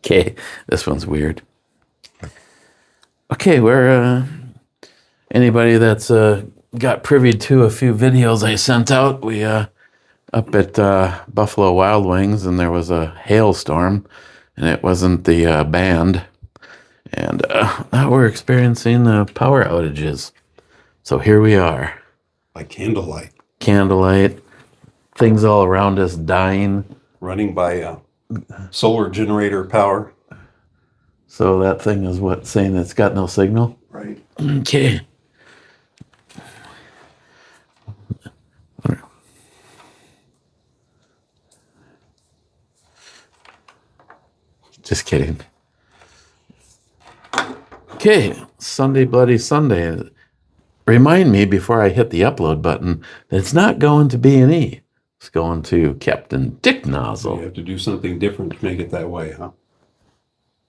Okay, this one's weird. Okay, we're anybody that's got privy to a few videos I sent out. We up at Buffalo Wild Wings, and there was a hailstorm, and it wasn't the band, and now we're experiencing power outages. So here we are, By candlelight, candlelight, things all around us dying. running by solar generator power. So that thing is what, saying it's got no signal? Right. Okay. Just kidding. Okay, Sunday Bloody Sunday. Remind me before I hit the upload button that it's not going to B&E. It's going to Captain Dick So Nozzle. you have to do something different to make it that way, huh?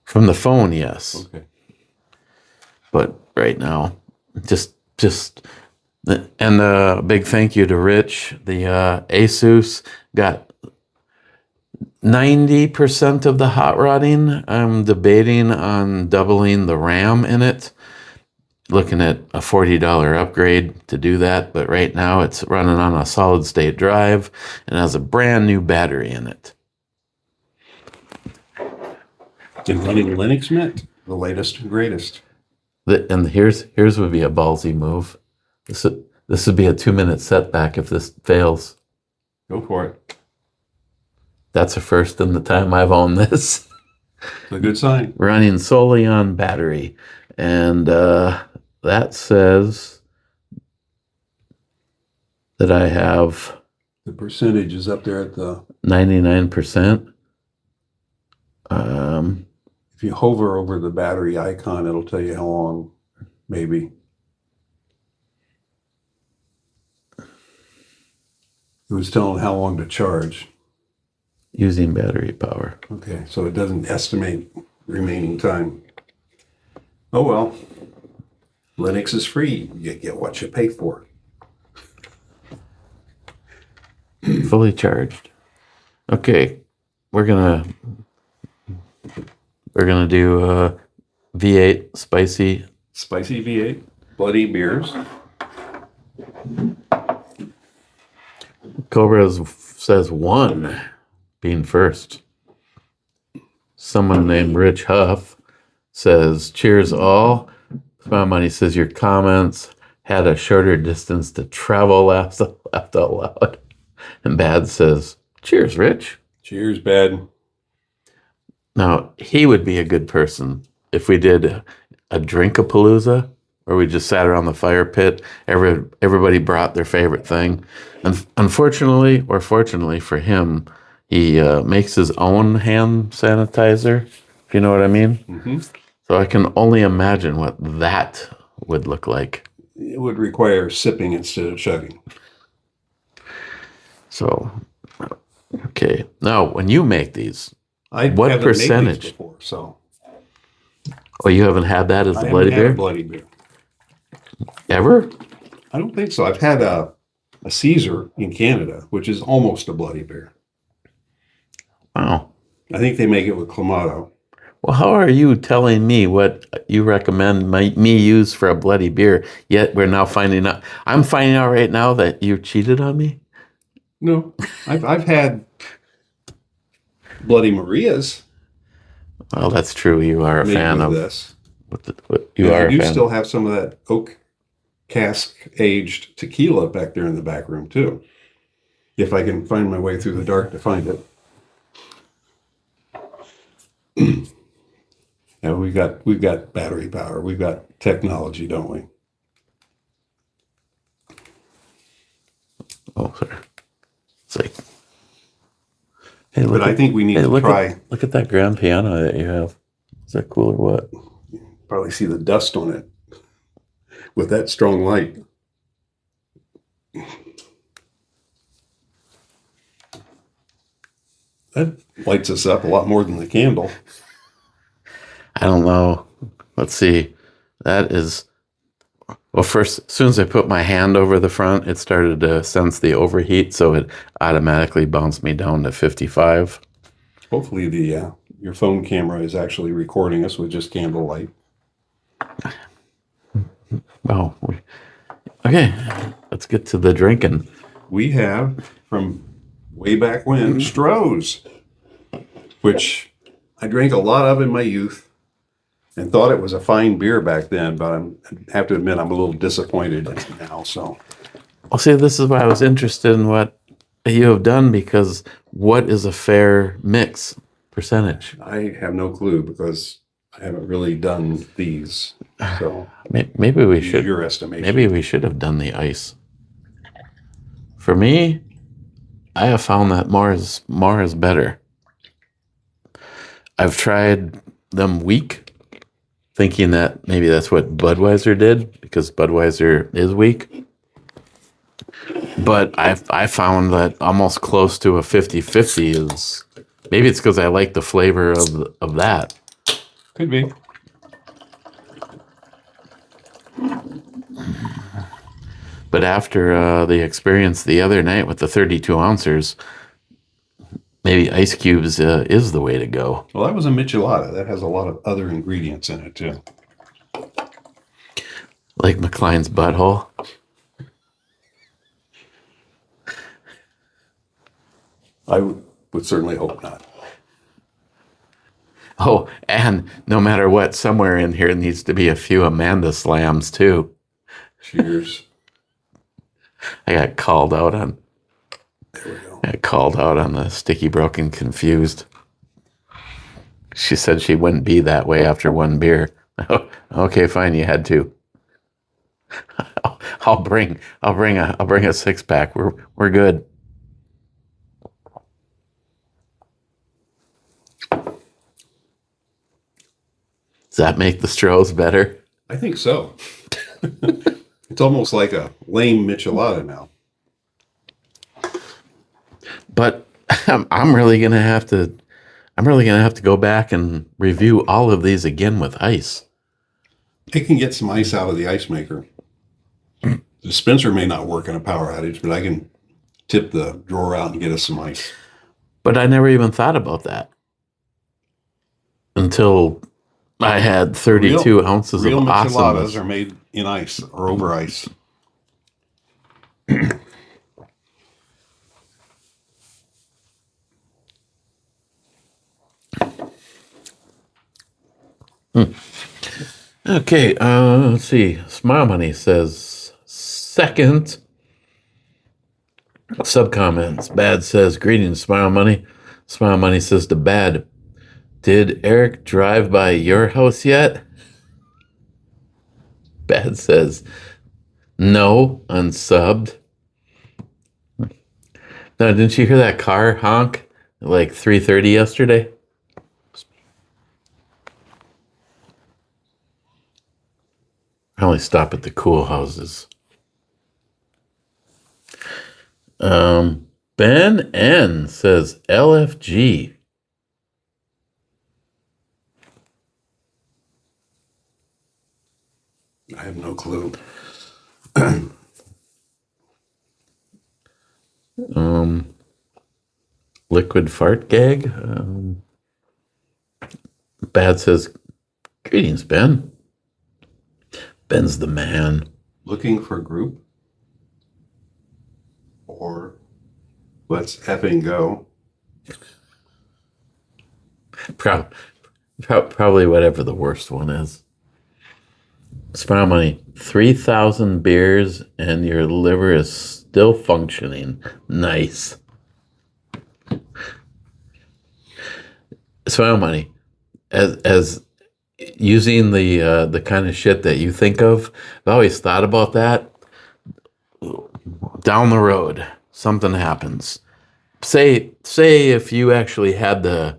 From the phone, yes. Okay. But right now, just and a big thank you to Rich. The Asus got 90% of the hot rodding. I'm debating on doubling the RAM in it, looking at a $40 upgrade to do that. But right now it's running on a solid state drive and has a brand new battery in it. And running Linux Mint, the latest and greatest. And here's would be a ballsy move. This would be a 2-minute setback if this fails. Go for it. That's a first in the time I've owned this. It's a good sign. Running solely on battery. And that says that I have The percentage is up there at the, 99%. if you hover over the battery icon, it'll tell you how long, maybe. It was telling how long to charge. Using battery power. Okay, so it doesn't estimate remaining time. Oh well. Linux is free. You get what you pay for. Fully charged. Okay, we're gonna do V8 spicy. Spicy V8, bloody beers. Cobra says 1 being first. Someone named Rich Huff says, cheers all. My money says your comments had a shorter distance to travel, laughed out loud. And Bad says, cheers, Rich. Cheers, bad. Now, he would be a good person if we did a drink-a-palooza, where we just sat around the fire pit. Everybody brought their favorite thing. And unfortunately, or fortunately for him, he makes his own hand sanitizer, if you know what I mean. Mm-hmm. So I can only imagine what that would look like. It would require sipping instead of chugging. So, okay. Now, when you make these, I What haven't made these percentage? before, so oh, you haven't had that as I a haven't Bloody had a Bear? bloody beer. Ever? I don't think so. I've had a Caesar in Canada, which is almost a bloody beer. Wow. I think they make it with Clamato. Well, how are you telling me what you recommend me use for a Bloody Beer, yet we're now finding out, I'm finding out right now that you cheated on me? No, I've had Bloody Marias Well, that's true. You are a made fan with of this. you are I a do fan. still have some of that oak cask aged tequila back there in the back room too. If I can find my way through the dark to find it. Yeah, we've got battery power. We've got technology, don't we? Oh, sorry. It's like, hey, But I think we need to look try. look at that grand piano that you have. Is that cool or what? Probably see the dust on it with that strong light. That lights us up a lot more than the candle. I don't know. Let's see. That is, well, first, as soon as I put my hand over the front, it started to sense the overheat, so it automatically bounced me down to 55. Hopefully the your phone camera is actually recording us with just candlelight. Oh, okay. Let's get to the drinking. We have, from way back when, Stroh's, which I drank a lot of in my youth and thought it was a fine beer back then, but I have to admit I'm a little disappointed in it now. So Well, see, this is why I was interested in what you have done, because what is a fair mix percentage? I have no clue because I haven't really done these. So Maybe we use should. your estimation. Maybe we should have done the ice. For me, I have found that more is better. I've tried them weak, thinking that maybe that's what Budweiser did, because Budweiser is weak. But I found that almost close to a 50-50 is, maybe it's because I like the flavor of that. Could be. But after the experience the other night with the 32 ounces, maybe ice cubes is the way to go. Well, that was a michelada. That has a lot of other ingredients in it too. Like McLean's butthole. I would certainly hope not. Oh, and no matter what, somewhere in here needs to be a few Amanda slams too. Cheers. I got called out on. There we go. I got called out on the Sticky Broken Confused. She said she wouldn't be that way after one beer. Okay, fine, you had to. I'll bring a 6-pack. We're good. Does that make the Stroh's better? I think so. It's almost like a lame michelada now. But I'm really gonna have to go back and review all of these again with ice. I can get some ice out of the ice maker. The dispenser may not work in a power outage, but I can tip the drawer out and get us some ice. But I never even thought about that until I had 32 ounces Real of micheladas awesomeness. are made in ice or over ice. Okay, let's see. Smile Money says second. Sub comments. Bad says greetings, Smile Money. Smile Money says to Bad, did Eric drive by your house yet? Bad says no, unsubbed. No, didn't you hear that car honk at like 3:30 yesterday? I only stop at the cool houses. Ben N says LFG. I have no clue. Liquid fart gag. Bad says greetings, Ben. Ben's the man. Looking for a group? Or let's effing go. Probably whatever the worst one is. Smile Money, 3,000 beers and your liver is still functioning. Nice. Smile Money, as using the kind of shit that you think of, I've always thought about that. Down the road, something happens. Say if you actually had the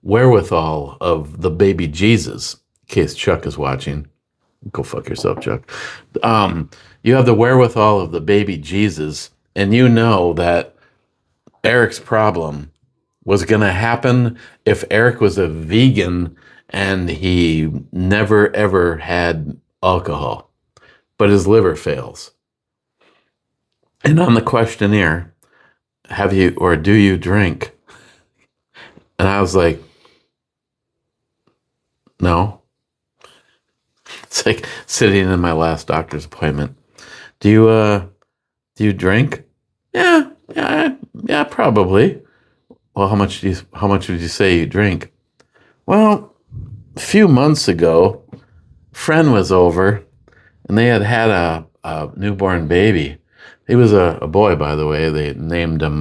wherewithal of the baby Jesus, in case Chuck is watching. Go fuck yourself, Chuck. You have the wherewithal of the baby Jesus, and you know that Eric's problem was going to happen if Eric was a vegan and he never ever had alcohol, but his liver fails. And on the questionnaire, have you or do you drink? And I was like, No. It's like sitting in my last doctor's appointment. Do you drink? Yeah, probably. Well, how much would you say you drink? Well, a few months ago, a friend was over and they had a newborn baby. He was a boy, by the way. They named him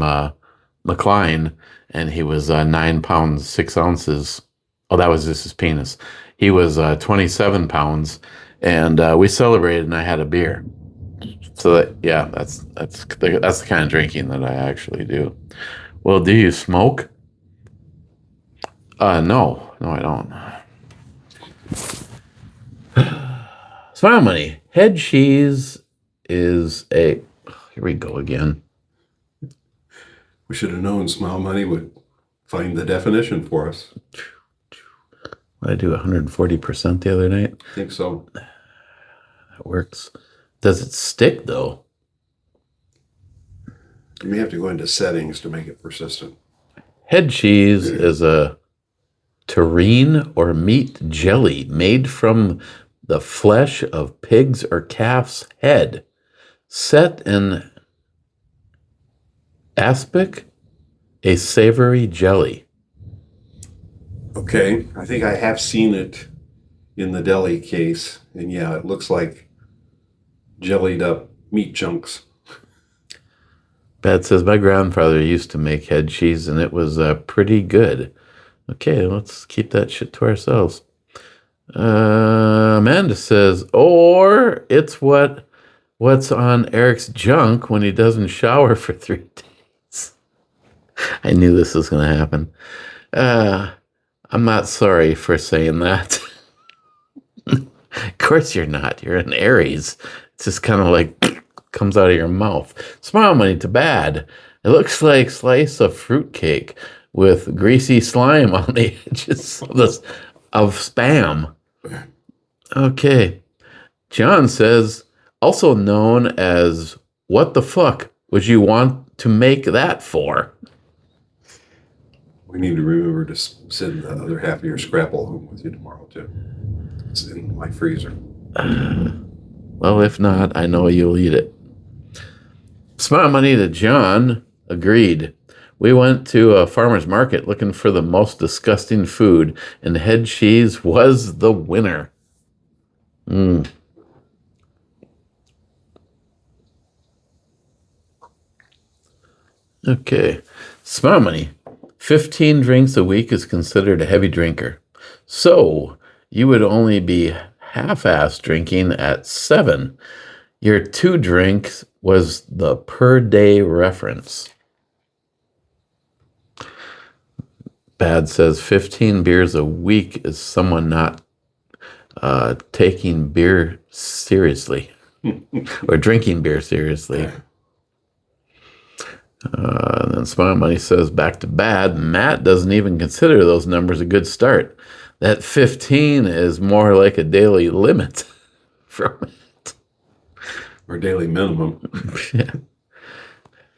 McLean, and he was 9 pounds 6 ounces. Oh, that was just his penis. He was 27 pounds, and we celebrated, and I had a beer. So yeah, that's the kind of drinking that I actually do. Well, do you smoke? No, I don't. Smile money. Head cheese is a. Here we go again. We should have known Smile Money would find the definition for us. I do 140% the other night. I think so. That works. Does it stick though? You may have to go into settings to make it persistent. Head cheese is a terrine or meat jelly made from the flesh of pig's or calf's head, set in aspic, a savory jelly. Okay, I think I have seen it in the deli case, and yeah, it looks like jellied up meat chunks. Pat says, my grandfather used to make head cheese and it was pretty good. Okay, let's keep that shit to ourselves. Amanda says, or it's what's on Eric's junk when he doesn't shower for 3 days. I knew this was going to happen. I'm not sorry for saying that. Of course you're not. You're an Aries. It's just kind of like comes out of your mouth. Smile money to bad. It looks like slice of fruitcake with greasy slime on the edges of spam. Okay. John says, also known as what the fuck would you want to make that for? We need to remember to send the other half of your scrapple home with you tomorrow, too. It's in my freezer. Well, if not, I know you'll eat it. Smile money to John. Agreed. We went to a farmer's market looking for the most disgusting food, and head cheese was the winner. Okay. Smile money. 15 drinks a week is considered a heavy drinker. So you would only be half-ass drinking at 7. Your 2 drinks was the per day reference. Bad says 15 beers a week is someone not taking beer seriously or drinking beer seriously. And then Smile Money says back to bad. Matt doesn't even consider those numbers a good start. That 15 is more like a daily limit from it. Or daily minimum. Yeah.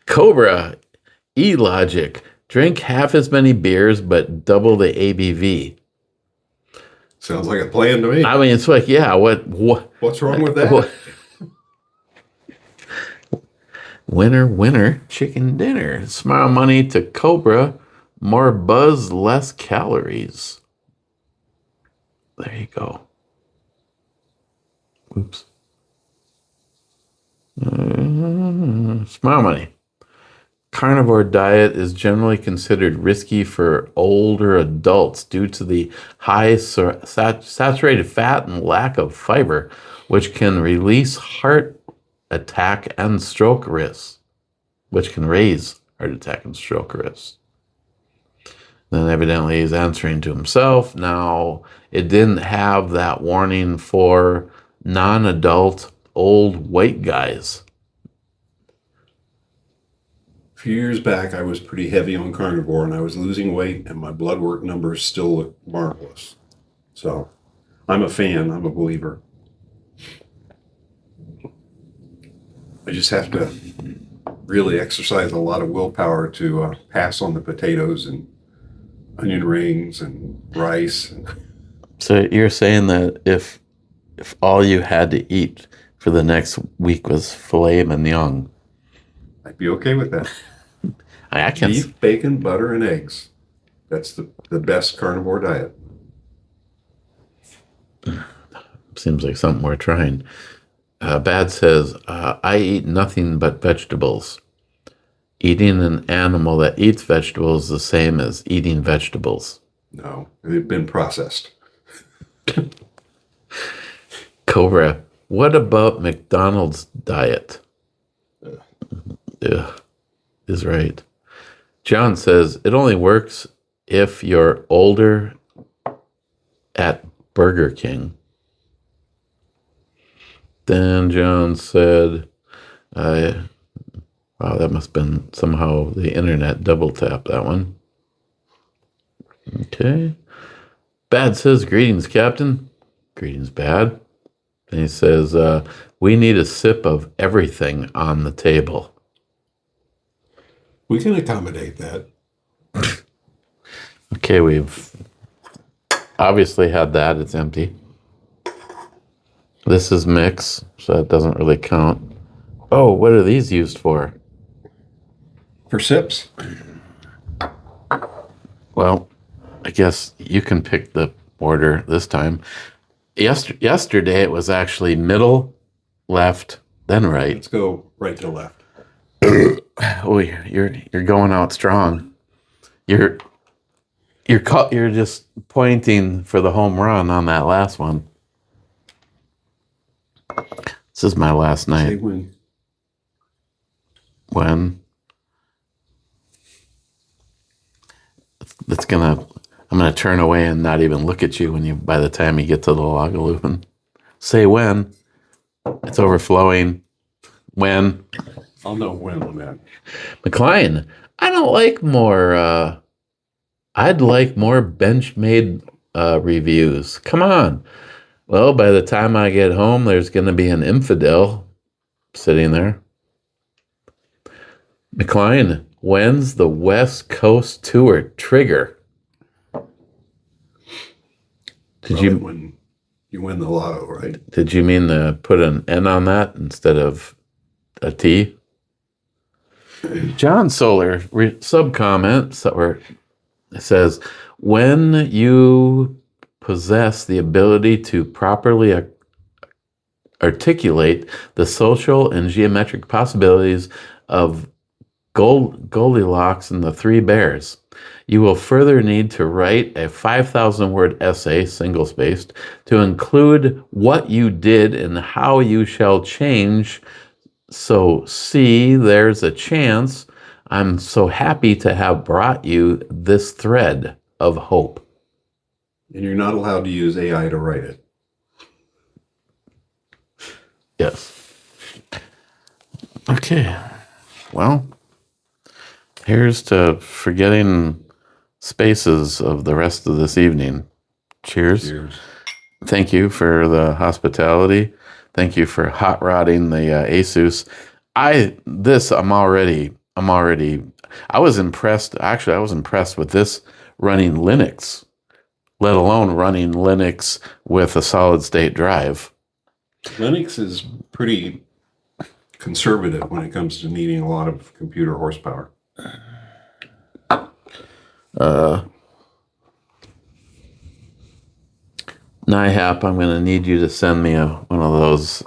Cobra, E-Logic. Drink half as many beers, but double the ABV. Sounds like a plan to me. I mean, it's like, yeah, What's wrong with that? Winner, chicken dinner. Smile money to Cobra. More buzz, less calories. There you go. Oops. Smile money. Carnivore diet is generally considered risky for older adults due to the high saturated fat and lack of fiber, which can release heart attack and stroke risks, which can raise heart attack and stroke risks. Then evidently he's answering to himself. Now, it didn't have that warning for non-adult old white guys. A few years back, I was pretty heavy on carnivore, and I was losing weight, and my blood work numbers still look marvelous. So I'm a fan. I'm a believer. I just have to really exercise a lot of willpower to pass on the potatoes and onion rings and rice. So you're saying that if all you had to eat for the next week was filet mignon, I'd be okay with that. I can. Beef, bacon, butter, and eggs. That's the best carnivore diet. Seems like something we're trying. Bad says, I eat nothing but vegetables. Eating an animal that eats vegetables is the same as eating vegetables. No, they've been processed. Cobra, what about McDonald's diet? Yeah, is right. John says, it only works if you're older at Burger King. Then John said, wow, that must have been somehow the internet double tap that one. Okay. Bad says, greetings, Captain. Greetings, Bad. And he says, we need a sip of everything on the table. We can accommodate that. Okay, we've obviously had that. It's empty. This is mix, so that doesn't really count. Oh, what are these used for? For sips? Well, I guess you can pick the order this time. Yesterday it was actually middle, left, then right. Let's go right to left. Oh, you're going out strong. You're just pointing for the home run on that last one. This is my last Say night. When I'm gonna turn away and not even look at you by the time you get to the Lagavulin. Say when. It's overflowing. When. I'll know when, man. McLean, I'd like more Benchmade reviews. Come on. Well, by the time I get home, there's going to be an infidel sitting there. McLean, when's the West Coast tour trigger? When you win the lotto, right? Did you mean to put an N on that instead of a T? John Solar sub-comment says, when you possess the ability to properly articulate the social and geometric possibilities of Goldilocks and the Three Bears, you will further need to write a 5,000-word essay, single-spaced, to include what you did and how you shall change. So, see, there's a chance. I'm so happy to have brought you this thread of hope. And you're not allowed to use AI to write it. Yes. Okay. Well, here's to forgetting spaces of the rest of this evening. Cheers. Cheers. Thank you for the hospitality. Thank you for hot rodding the Asus. I was impressed. Actually, I was impressed with this running Linux, let alone running Linux with a solid state drive. Linux is pretty conservative when it comes to needing a lot of computer horsepower. NIHAP, I'm going to need you to send me one of those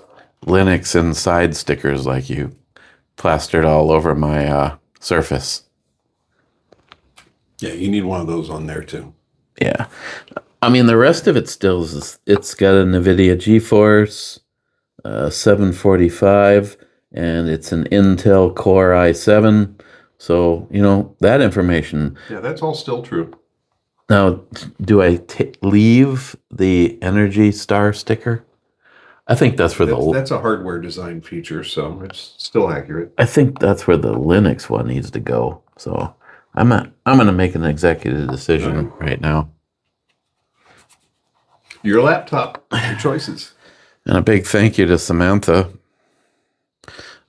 Linux inside stickers like you plastered all over my Surface. Yeah, you need one of those on there too. Yeah. I mean, the rest of it still is, it's got a NVIDIA GeForce 745, and it's an Intel Core i7. So, that information. Yeah, that's all still true. Now, do I leave the Energy Star sticker? I think that's for That's a hardware design feature, so it's still accurate. I think that's where the Linux one needs to go. So I'm going to make an executive decision right now. Your laptop, your choices. And a big thank you to Samantha.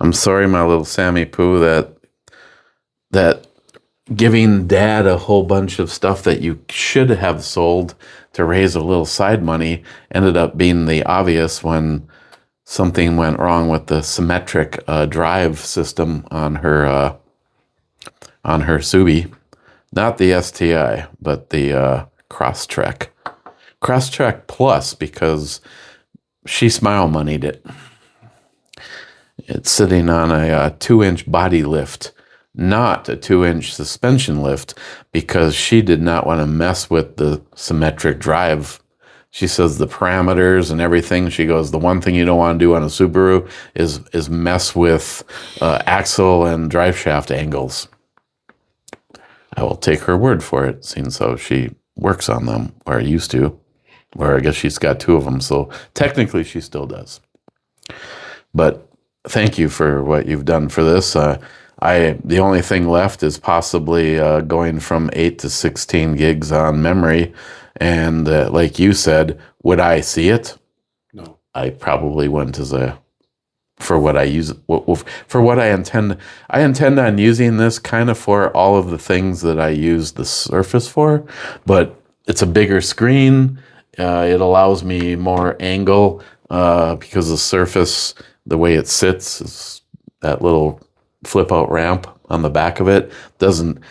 I'm sorry, my little Sammy Poo, that giving dad a whole bunch of stuff that you should have sold to raise a little side money ended up being the obvious when something went wrong with the symmetric drive system on her Subi. Not the STI, but the Crosstrek. Crosstrek Plus, because she smile moneyed it. It's sitting on a 2-inch body lift, not a 2-inch suspension lift, because she did not want to mess with the symmetric drive. She says the parameters and everything. She goes, the one thing you don't want to do on a Subaru is mess with axle and drive shaft angles. I will take her word for it, seeing so she works on them, or used to, or I guess she's got 2 of them, so technically she still does. But thank you for what you've done for this. The only thing left is possibly going from 8 to 16 gigs on memory, and like you said, would I see it? No. I probably wouldn't for what I use, for what I intend. I intend on using this kind of for all of the things that I use the Surface for, but it's a bigger screen. It allows me more angle because the Surface, the way it sits, is that little flip out ramp on the back of it doesn't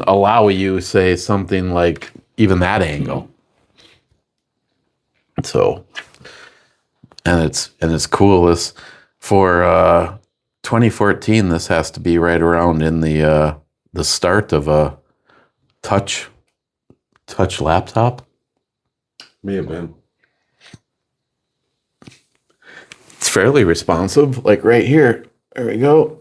allow you, say, something like even that angle. So, and it's cool. This for 2014. This has to be right around in the start of a touch laptop. May have been. It's fairly responsive. Like right here. There we go.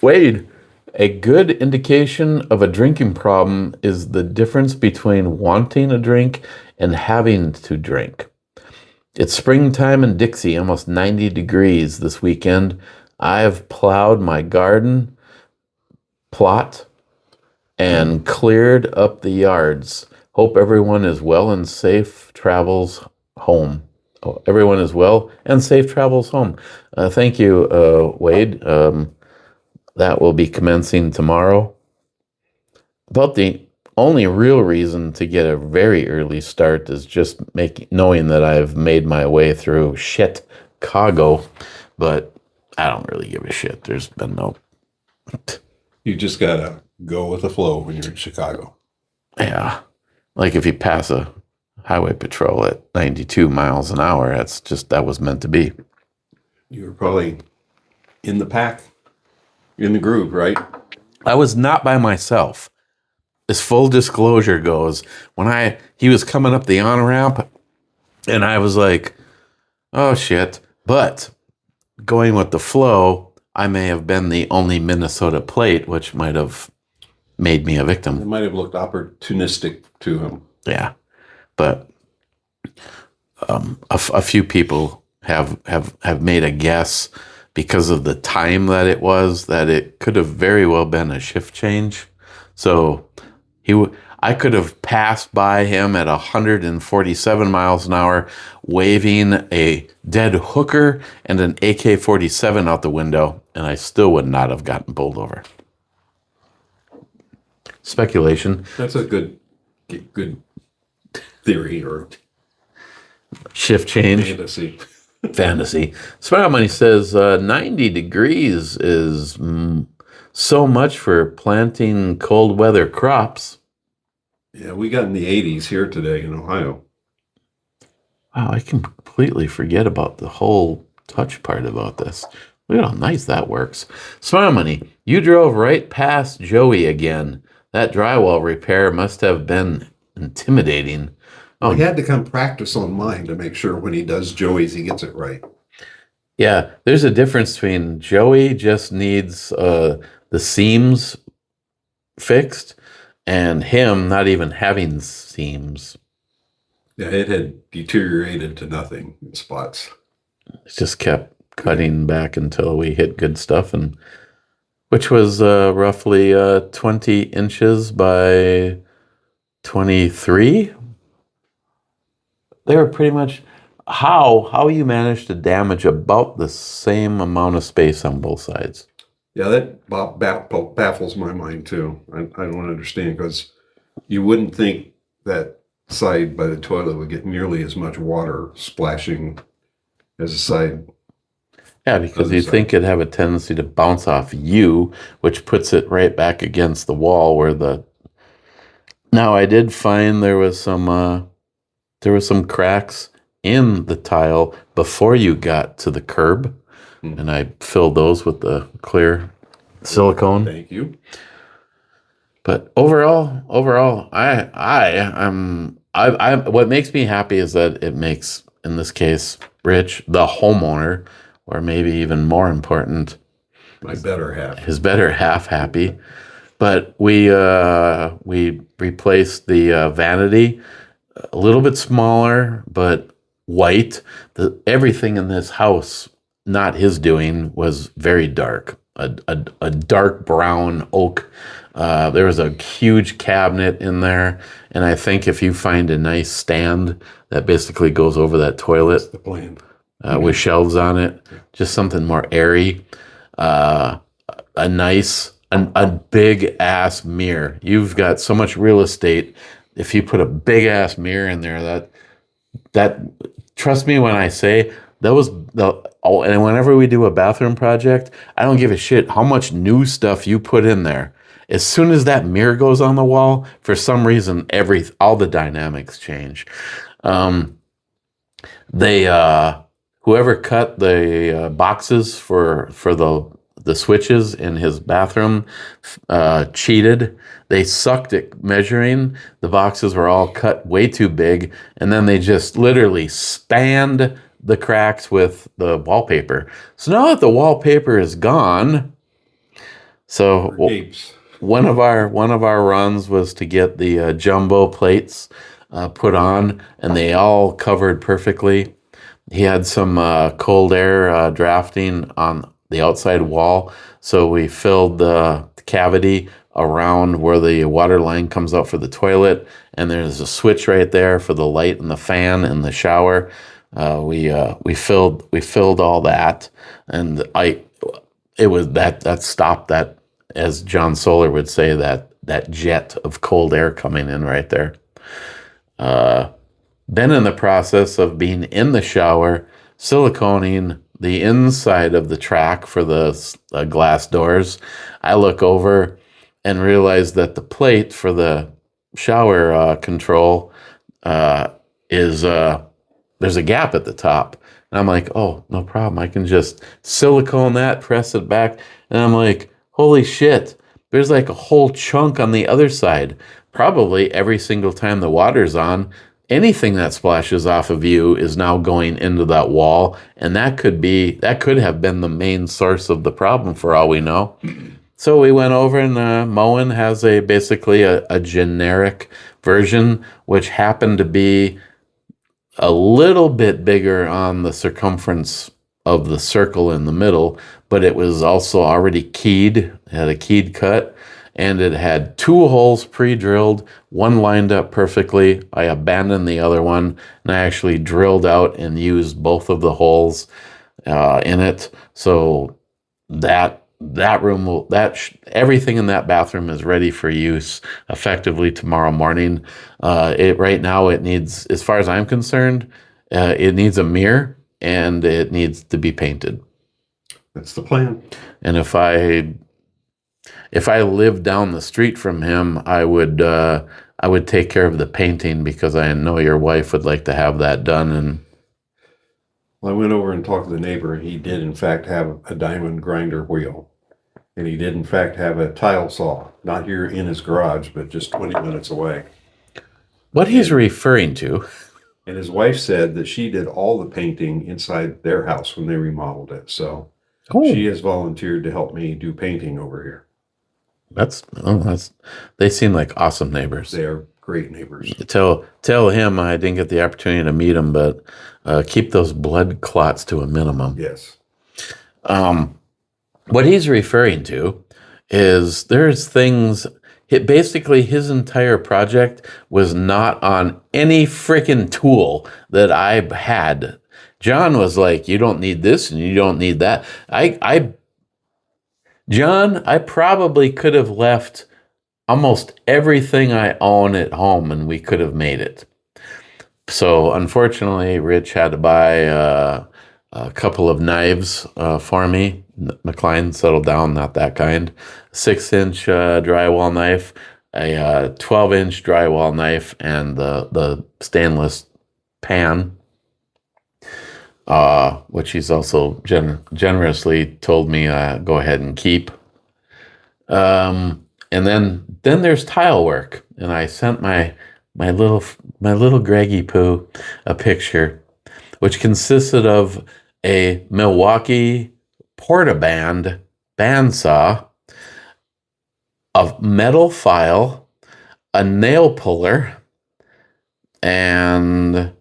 Wade, a good indication of a drinking problem is the difference between wanting a drink and having to drink. It's springtime in Dixie, almost 90 degrees this weekend. I've plowed my garden plot and cleared up the yards. Hope everyone is well and safe travels home. Oh, everyone is well and safe travels home. Thank you, Wade. That will be commencing tomorrow. About the only real reason to get a very early start is just knowing that I've made my way through Chicago, but I don't really give a shit. There's been no... You just gotta go with the flow when you're in Chicago. Yeah. Like if you pass a highway patrol at 92 miles an hour, that was meant to be. You were probably in the pack, in the groove, right? I was not by myself. As full disclosure goes, when he was coming up the on-ramp, and I was like, oh shit. But going with the flow, I may have been the only Minnesota plate, which might have made me a victim. It might have looked opportunistic to him. Yeah. But a few people have made a guess because of the time that it was, that it could have very well been a shift change. So I could have passed by him at 147 miles an hour, waving a dead hooker and an AK-47 out the window, and I still would not have gotten pulled over. Speculation. That's a good theory or Shift change. fantasy. Fantasy. Smile Money says 90 degrees is so much for planting cold weather crops. Yeah, we got in the 80s here today in Ohio. Wow, I completely forget about the whole touch part about this. Look at how nice that works. Smile Money, you drove right past Joey again. That drywall repair must have been intimidating. Oh, he had to come practice on mine to make sure when he does Joey's, he gets it right. Yeah, there's a difference between Joey just needs the seams fixed and him not even having seams. Yeah, it had deteriorated to nothing in spots. It just kept cutting back until we hit good stuff, and which was roughly 20 inches by 23. They were pretty much how you managed to damage about the same amount of space on both sides. Yeah, that baffles my mind too. I don't understand because you wouldn't think that side by the toilet would get nearly as much water splashing as the side Yeah, because other you side. think it'd have a tendency to bounce off you, which puts it right back against the wall where the. Now I did find there was some cracks in the tile before you got to the curb, Hmm. and I filled those with the clear silicone. Thank you. But overall, what makes me happy is that it makes, in this case, Rich, the homeowner, or maybe even more important, My better half. his better half happy. But we replaced the vanity, a little bit smaller, but white. Everything in this house, not his doing, was very dark. A dark brown oak. There was a huge cabinet in there, and I think if you find a nice stand that basically goes over that toilet The plan. with shelves on it, just something more airy. Uh, a big ass mirror. You've got so much real estate. If you put a big ass mirror in there, that trust me when I say that was the. Oh, and whenever we do a bathroom project, I don't give a shit how much new stuff you put in there. As soon as that mirror goes on the wall, for some reason, all the dynamics change. Um, they whoever cut the boxes for the switches in his bathroom cheated. They sucked at measuring. The boxes were all cut way too big, and then they just literally spanned the cracks with the wallpaper. So now that the wallpaper is gone, so Apes. one of our runs was to get the jumbo plates put on, and they all covered perfectly. He had some cold air drafting on the outside wall, so we filled the cavity around where the water line comes out for the toilet, and there's a switch right there for the light and the fan in the shower. We filled all that, and it was that stopped that, as John Solar would say, that jet of cold air coming in right there. Then in the process of being in the shower, siliconing the inside of the track for the glass doors, I look over and realize that the plate for the shower control uh, is there's a gap at the top. And I'm like, oh, no problem. I can just silicone that, press it back. And I'm like, holy shit, there's like a whole chunk on the other side. Probably every single time the water's on, anything that splashes off of you is now going into that wall. And that could have been the main source of the problem for all we know. So we went over, and Moen has basically a generic version, which happened to be a little bit bigger on the circumference of the circle in the middle, but it was also already keyed. It had a keyed cut, and it had two holes pre-drilled, one lined up perfectly. I abandoned the other one, and I actually drilled out and used both of the holes in it. So that room will everything in that bathroom is ready for use effectively tomorrow morning. It right now it needs, as far as I'm concerned, it needs a mirror and it needs to be painted. That's the plan. And if I lived down the street from him, I would take care of the painting, because I know your wife would like to have that done. And Well, I went over and talked to the neighbor, and he did, in fact, have a diamond grinder wheel. And he did, in fact, have a tile saw, not here in his garage, but just 20 minutes away. what he's referring to, And his wife said that she did all the painting inside their house when they remodeled it. So she has volunteered to help me do painting over here. they seem like awesome neighbors. They are great neighbors. Tell him I didn't get the opportunity to meet him, but keep those blood clots to a minimum. Yes. What he's referring to is there's things. Basically, his entire project was not on any freaking tool that I had. John was like, "You don't need this and you don't need that." John, I probably could have left almost everything I own at home and we could have made it. So unfortunately, Rich had to buy a couple of knives for me. McLean settled down, not that kind. 6-inch drywall knife, a 12-inch drywall knife, and the stainless pan, which he's also generously told me go ahead and keep. And then there's tile work, and I sent my little Greggy Poo a picture, which consisted of a Milwaukee Portaband bandsaw, a metal file, a nail puller, and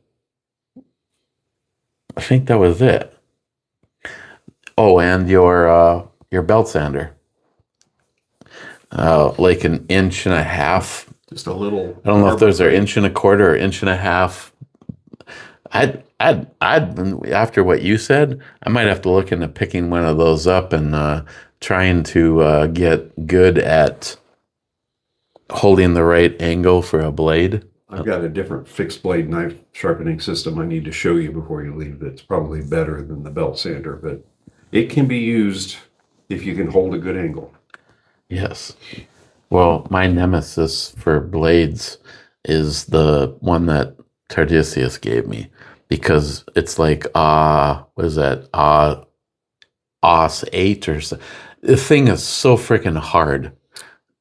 I think that was it. Oh, and your belt sander. Like an inch and a half. Just a little. I don't know if those are inch and a quarter or inch and a half. I'd after what you said, I might have to look into picking one of those up and trying to get good at holding the right angle for a blade. I've got a different fixed blade knife sharpening system I need to show you before you leave. That's probably better than the belt sander, but it can be used if you can hold a good angle. Yes. Well, my nemesis for blades is the one that Tardisius gave me, because it's like what is that? Os 8 or so. The thing is so freaking hard.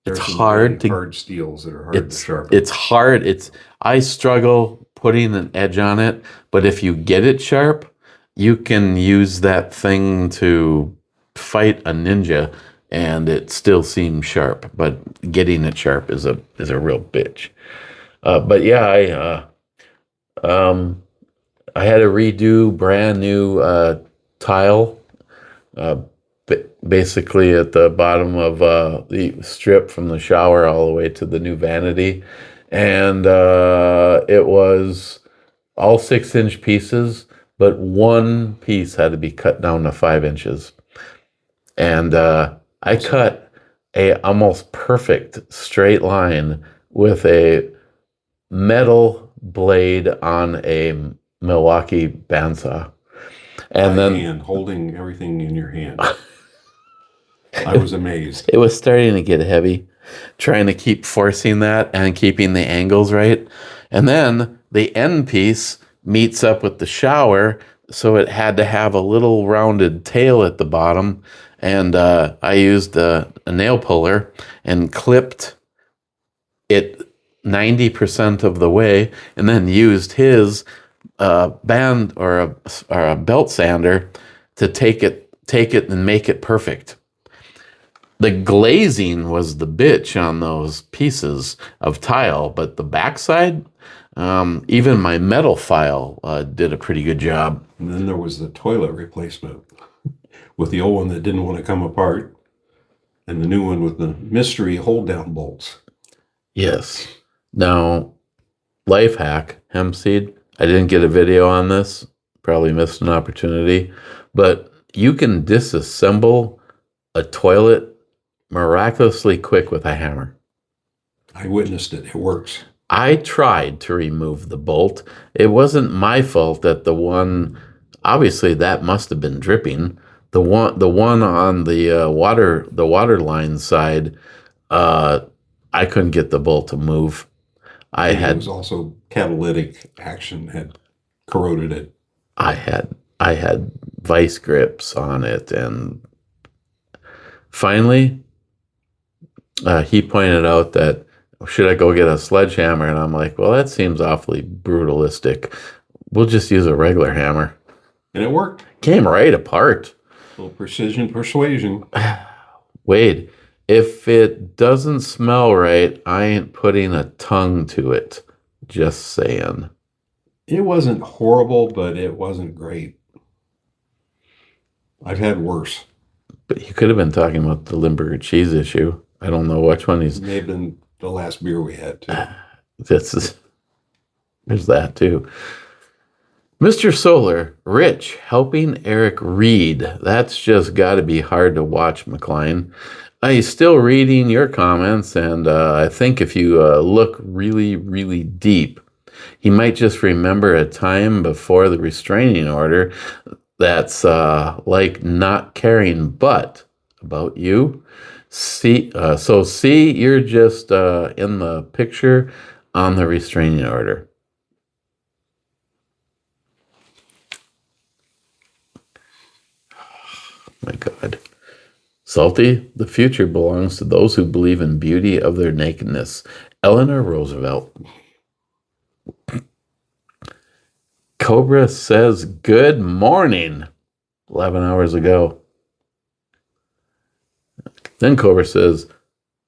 There's It's some hard really to hard steels that are hard to sharpen. it's hard. I struggle putting an edge on it, but if you get it sharp, you can use that thing to fight a ninja and it still seems sharp, but getting it sharp is a real bitch. But yeah, I had to redo brand new tile, basically at the bottom of the strip from the shower all the way to the new vanity, and it was all 6-inch pieces, but one piece had to be cut down to 5 inches, and I cut a almost perfect straight line with a metal blade on a Milwaukee bandsaw. And then hand, holding everything in your hand. I was amazed. it was starting to get heavy, trying to keep forcing that and keeping the angles right. And then the end piece meets up with the shower, so it had to have a little rounded tail at the bottom. And I used a nail puller and clipped it 90% of the way, and then used his band or a belt sander to take it and make it perfect. The glazing was the bitch on those pieces of tile, but the backside, even my metal file did a pretty good job. And then there was the toilet replacement with the old one that didn't want to come apart, and the new one with the mystery hold down bolts. Yes. Now, life hack, hemp seed. I didn't get a video on this. Probably missed an opportunity. But you can disassemble a toilet miraculously quick with a hammer. I witnessed it. It works. I tried to remove the bolt. It wasn't my fault that the one, obviously that must have been dripping. The one on the water line side, I couldn't get the bolt to move. It was also catalytic action had corroded it. I had vice grips on it, and finally, he pointed out that should I go get a sledgehammer, and I'm like, well, that seems awfully brutalistic. We'll just use a regular hammer. And it worked. Came right apart. A little precision persuasion. Wade, if it doesn't smell right, I ain't putting a tongue to it. Just saying. It wasn't horrible, but it wasn't great. I've had worse. But you could have been talking about the Limburger cheese issue. I don't know which one he's. It may have been the last beer we had, too. There's that too. Mr. Solar, Rich helping Eric read. That's just got to be hard to watch, McLean. He's still reading your comments, and I think if you look really, really deep, he might just remember a time before the restraining order that's like not caring but about you. See, you're just in the picture on the restraining order. My God. Salty, the future belongs to those who believe in beauty of their nakedness. Eleanor Roosevelt. Cobra says good morning 11 hours ago. Then Cobra says,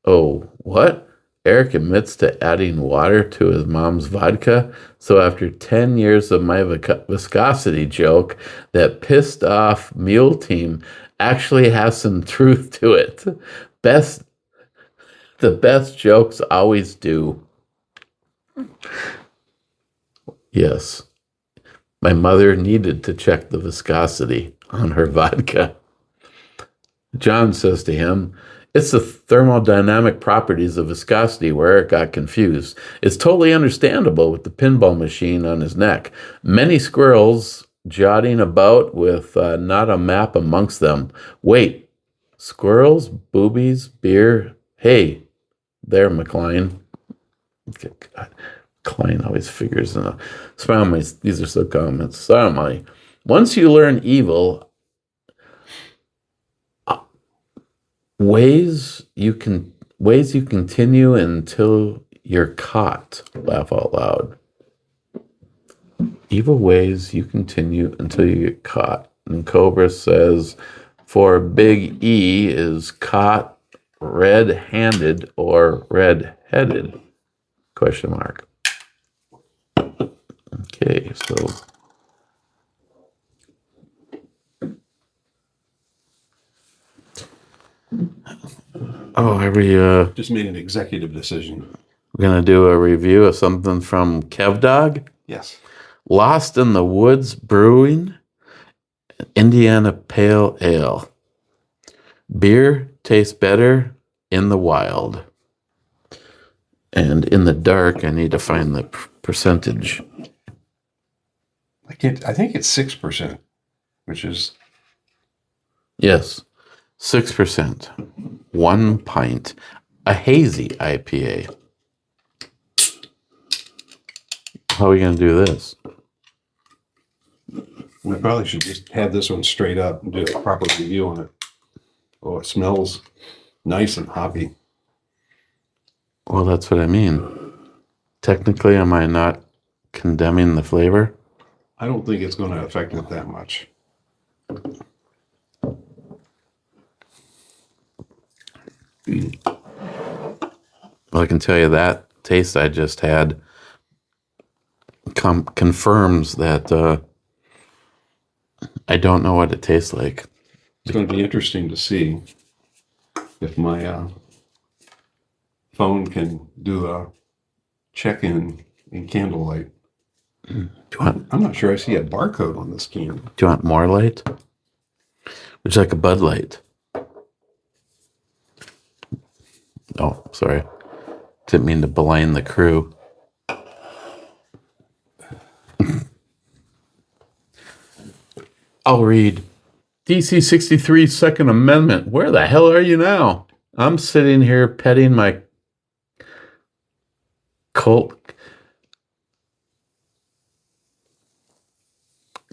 oh, what? Eric admits to adding water to his mom's vodka. So after 10 years of my viscosity joke, that pissed off mule team actually has some truth to it. The best jokes always do. Yes. My mother needed to check the viscosity on her vodka. John says to him, it's the thermodynamic properties of viscosity where Eric got confused. It's totally understandable with the pinball machine on his neck. Many squirrels jotting about with not a map amongst them. Wait, squirrels, boobies, beer. Hey, there, McLean. God, McLean always figures in a smile. These are still comments. Sorry, once you learn evil, ways you continue until you're caught. Laugh out loud. Evil ways you continue until you get caught. And Cobra says, for Big E is caught red-handed or red-headed? Question mark. Okay, so are we Just made an executive decision. we're gonna do a review of something from KevDog? Yes. Lost in the Woods Brewing, Indiana Pale Ale. Beer tastes better in the wild. And in the dark, I need to find the percentage. I think it's 6%, which is Yes, 6%. 1 pint. A hazy IPA. How are we going to do this? we probably should just have this one straight up and do a proper review on it. Oh, it smells nice and hoppy. Well, that's what I mean. Technically, am I not condemning the flavor? I don't think it's going to affect it that much. Well, I can tell you that taste I just had confirms that I don't know what it tastes like. It's going to be interesting to see if my phone can do a check-in in candlelight. I'm not sure I see a barcode on this can. Do you want more light? Would you like a Bud Light? Oh, sorry. Didn't mean to belie the crew. I'll read. DC 63 Second Amendment. Where the hell are you now? I'm sitting here petting my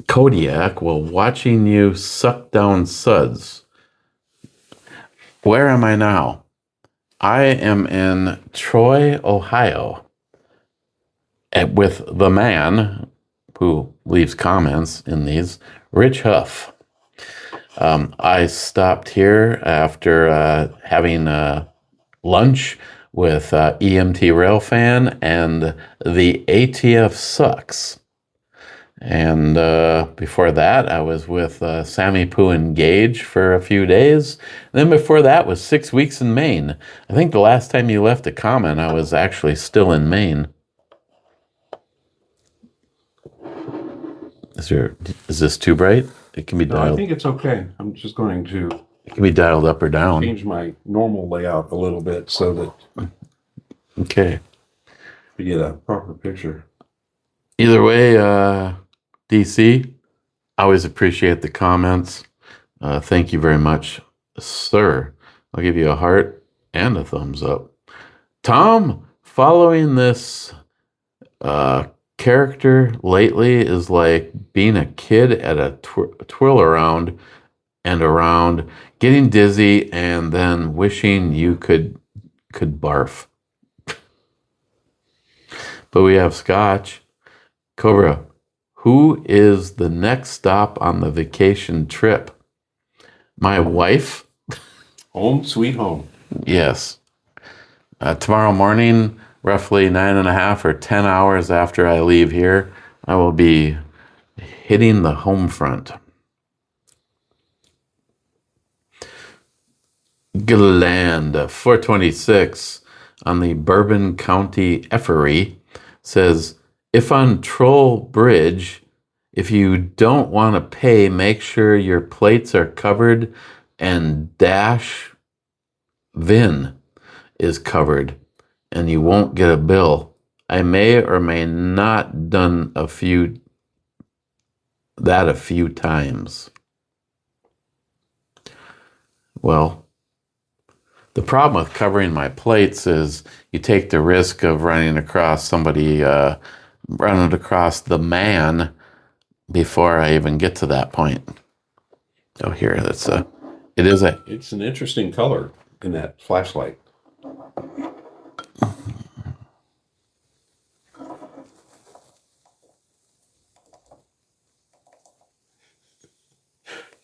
Kodiak while watching you suck down suds. Where am I now? I am in Troy, Ohio, with the man who leaves comments in these, Rich Huff. I stopped here after having lunch with EMT Railfan and the ATF Sucks. And before that, I was with Sammy Poo and Gage for a few days. And then before that was 6 weeks in Maine. I think the last time you left a comment, I was actually still in Maine. Is this too bright? It can be No, I dialed. think it's okay. I'm just going to It can be dialed up or down. change my normal layout a little bit so that Okay. you get a proper picture. Either way, DC, always appreciate the comments. Thank you very much, sir. I'll give you a heart and a thumbs up. Tom, following this character lately is like being a kid at a twirl around and around, getting dizzy, and then wishing you could barf. But we have Scotch. Cobra, who is the next stop on the vacation trip? My wife? Home sweet home. Yes. Tomorrow morning, roughly 9.5 or 10 hours after I leave here, I will be hitting the home front. Gilland, 426 on the Bourbon County Effery says, if on Troll Bridge, if you don't want to pay, make sure your plates are covered and dash VIN is covered and you won't get a bill. I may or may not done a few times. Well, the problem with covering my plates is you take the risk of running across somebody, running across the man before I even get to that point. Oh, here, it's It's an interesting color in that flashlight.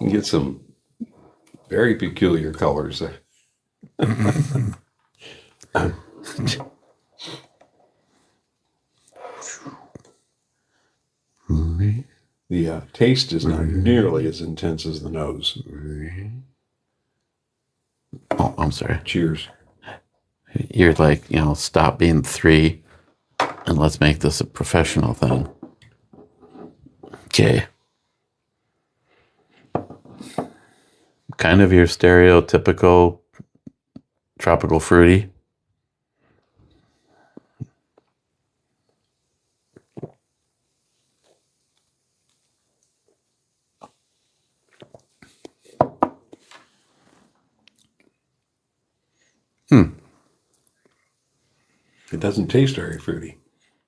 You can get some very peculiar colors. The taste is not nearly as intense as the nose. Oh, I'm sorry. Cheers. You're like, stop being 3 and let's make this a professional thing. Okay. Kind of your stereotypical tropical fruity. It doesn't taste very fruity.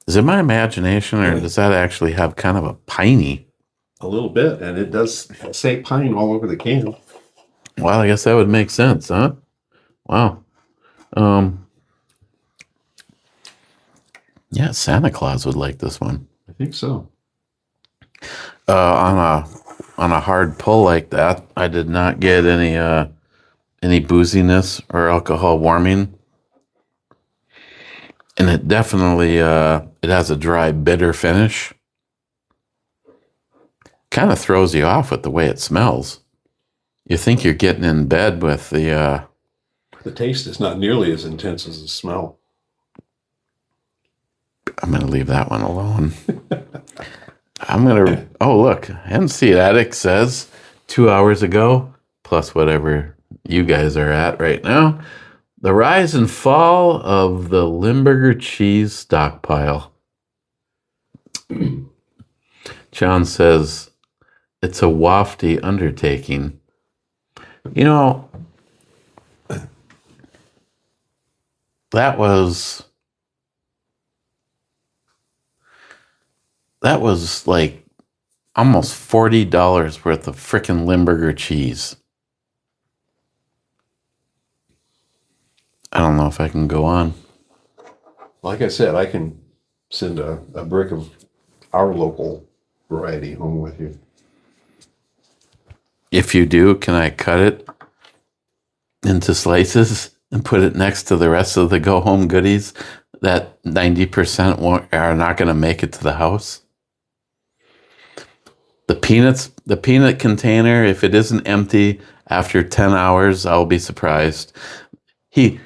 Is it my imagination, or does that actually have kind of a piney? A little bit, and it does say pine all over the can. Well, I guess that would make sense, huh? Wow. Yeah, Santa Claus would like this one. I think so. On a hard pull like that, I did not get any booziness or alcohol warming. And it definitely it has a dry, bitter finish. Kind of throws you off with the way it smells. You think you're getting in bed with the... The taste is not nearly as intense as the smell. I'm going to leave that one alone. Oh, look. NC Addict says 2 hours ago, plus whatever you guys are at right now, the rise and fall of the Limburger cheese stockpile. John says, it's a wafty undertaking. That was like almost $40 worth of frickin' Limburger cheese. I don't know if I can go on. Like I said, I can send a brick of our local variety home with you. If you do, can I cut it into slices and put it next to the rest of the go-home goodies that 90% are not going to make it to the house? The peanut container, if it isn't empty after 10 hours, I'll be surprised. He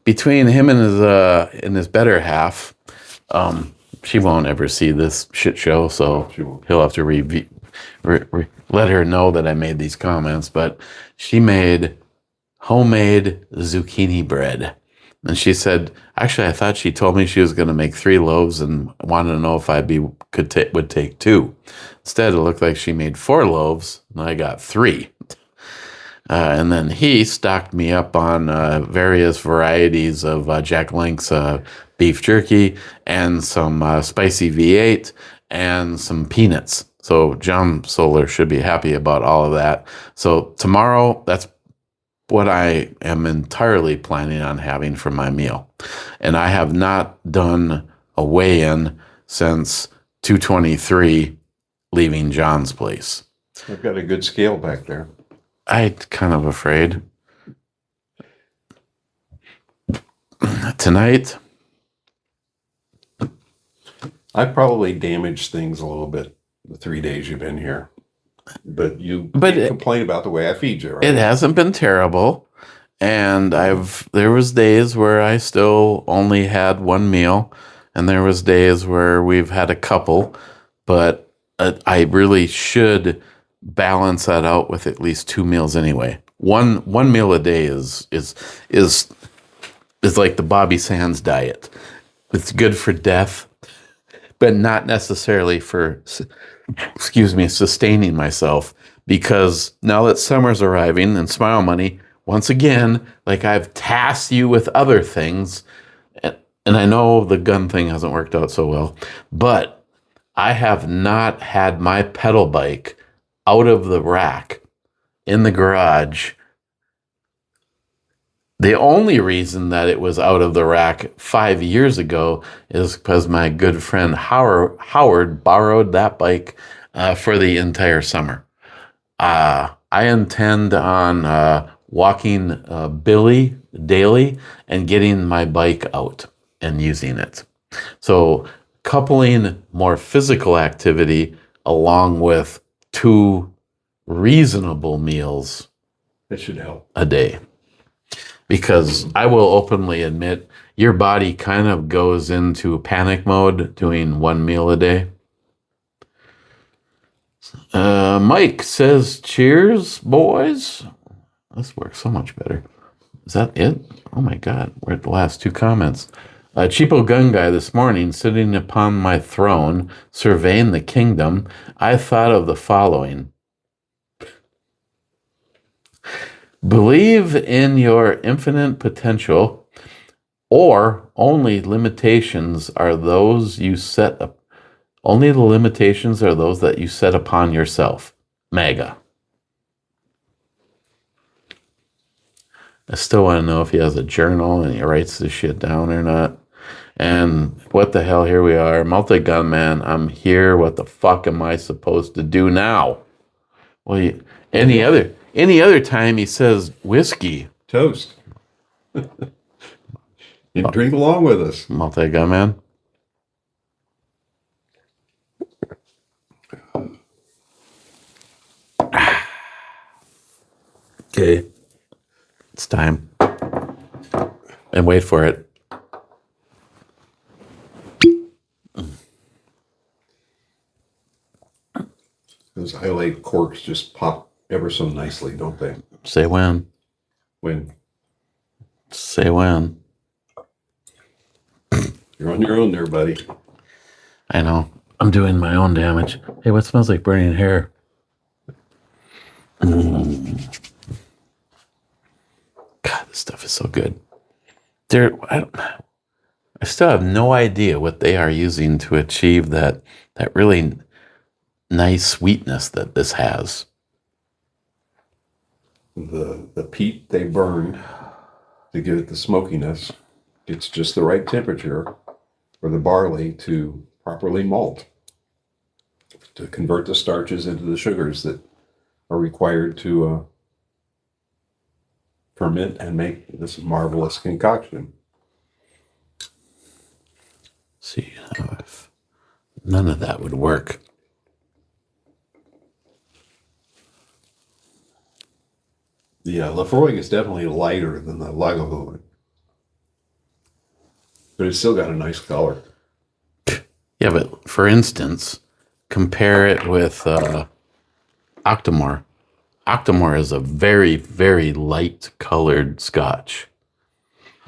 between him and his better half, she won't ever see this shit show, so She won't. he'll have to let her know that I made these comments. But she made homemade zucchini bread. And she said, actually, I thought she told me she was going to make 3 loaves and wanted to know if would take 2. Instead, it looked like she made 4 loaves, and I got 3. And then he stocked me up on various varieties of Jack Link's beef jerky and some spicy V8 and some peanuts. So John Solar should be happy about all of that. So tomorrow, that's what I am entirely planning on having for my meal. And I have not done a weigh-in since 2:23 leaving John's place. I've got a good scale back there. I'm kind of afraid. Tonight, I probably damaged things a little bit the 3 days you've been here. But you can't complain about the way I feed you, right? It hasn't been terrible. And there was days where I still only had 1 meal, and there was days where we've had a couple, but I really should balance that out with at least 2 meals anyway. One meal a day is like the Bobby Sands diet. It's good for death, but not necessarily for, sustaining myself, because now that summer's arriving and Smile Money, once again, like I've tasked you with other things, and I know the gun thing hasn't worked out so well, but I have not had my pedal bike out of the rack in the garage. The only reason that it was out of the rack 5 years ago is because my good friend Howard borrowed that bike for the entire summer. I intend on walking Billy daily and getting my bike out and using it. So coupling more physical activity along with 2 reasonable meals That should help. a day. Because I will openly admit, your body kind of goes into panic mode doing 1 meal a day. Mike says, cheers, boys. This works so much better. Is that it? Oh my God, we're at the last 2 comments. Cheapo Gun Guy this morning, sitting upon my throne, surveying the kingdom, I thought of the following. Believe in your infinite potential, or only limitations are those you set up. Only the limitations are those that you set upon yourself. MAGA. I still want to know if he has a journal and he writes this shit down or not. And what the hell, here we are. Multi-gun man, I'm here. What the fuck am I supposed to do now? Well, any other time he says whiskey. Toast. You drink along with us. Multi-gun man. Okay. It's time. And wait for it. Those highlight corks just pop ever so nicely, don't they? Say when. When Say when. you're on your own there, buddy. I know. I'm doing my own damage. Hey, what smells like burning hair? God, this stuff is so good. I still have no idea what they are using to achieve that really nice sweetness that this has. The peat they burned to give it the smokiness, it's just the right temperature for the barley to properly malt, to convert the starches into the sugars that are required to ferment and make this marvelous concoction. See, if none of that would work. The Lafroig is definitely lighter than the Lagavulin, but it's still got a nice color. Yeah, Yeah, but for instance, compare it with Octomore. Octomore is a very, very light colored Scotch.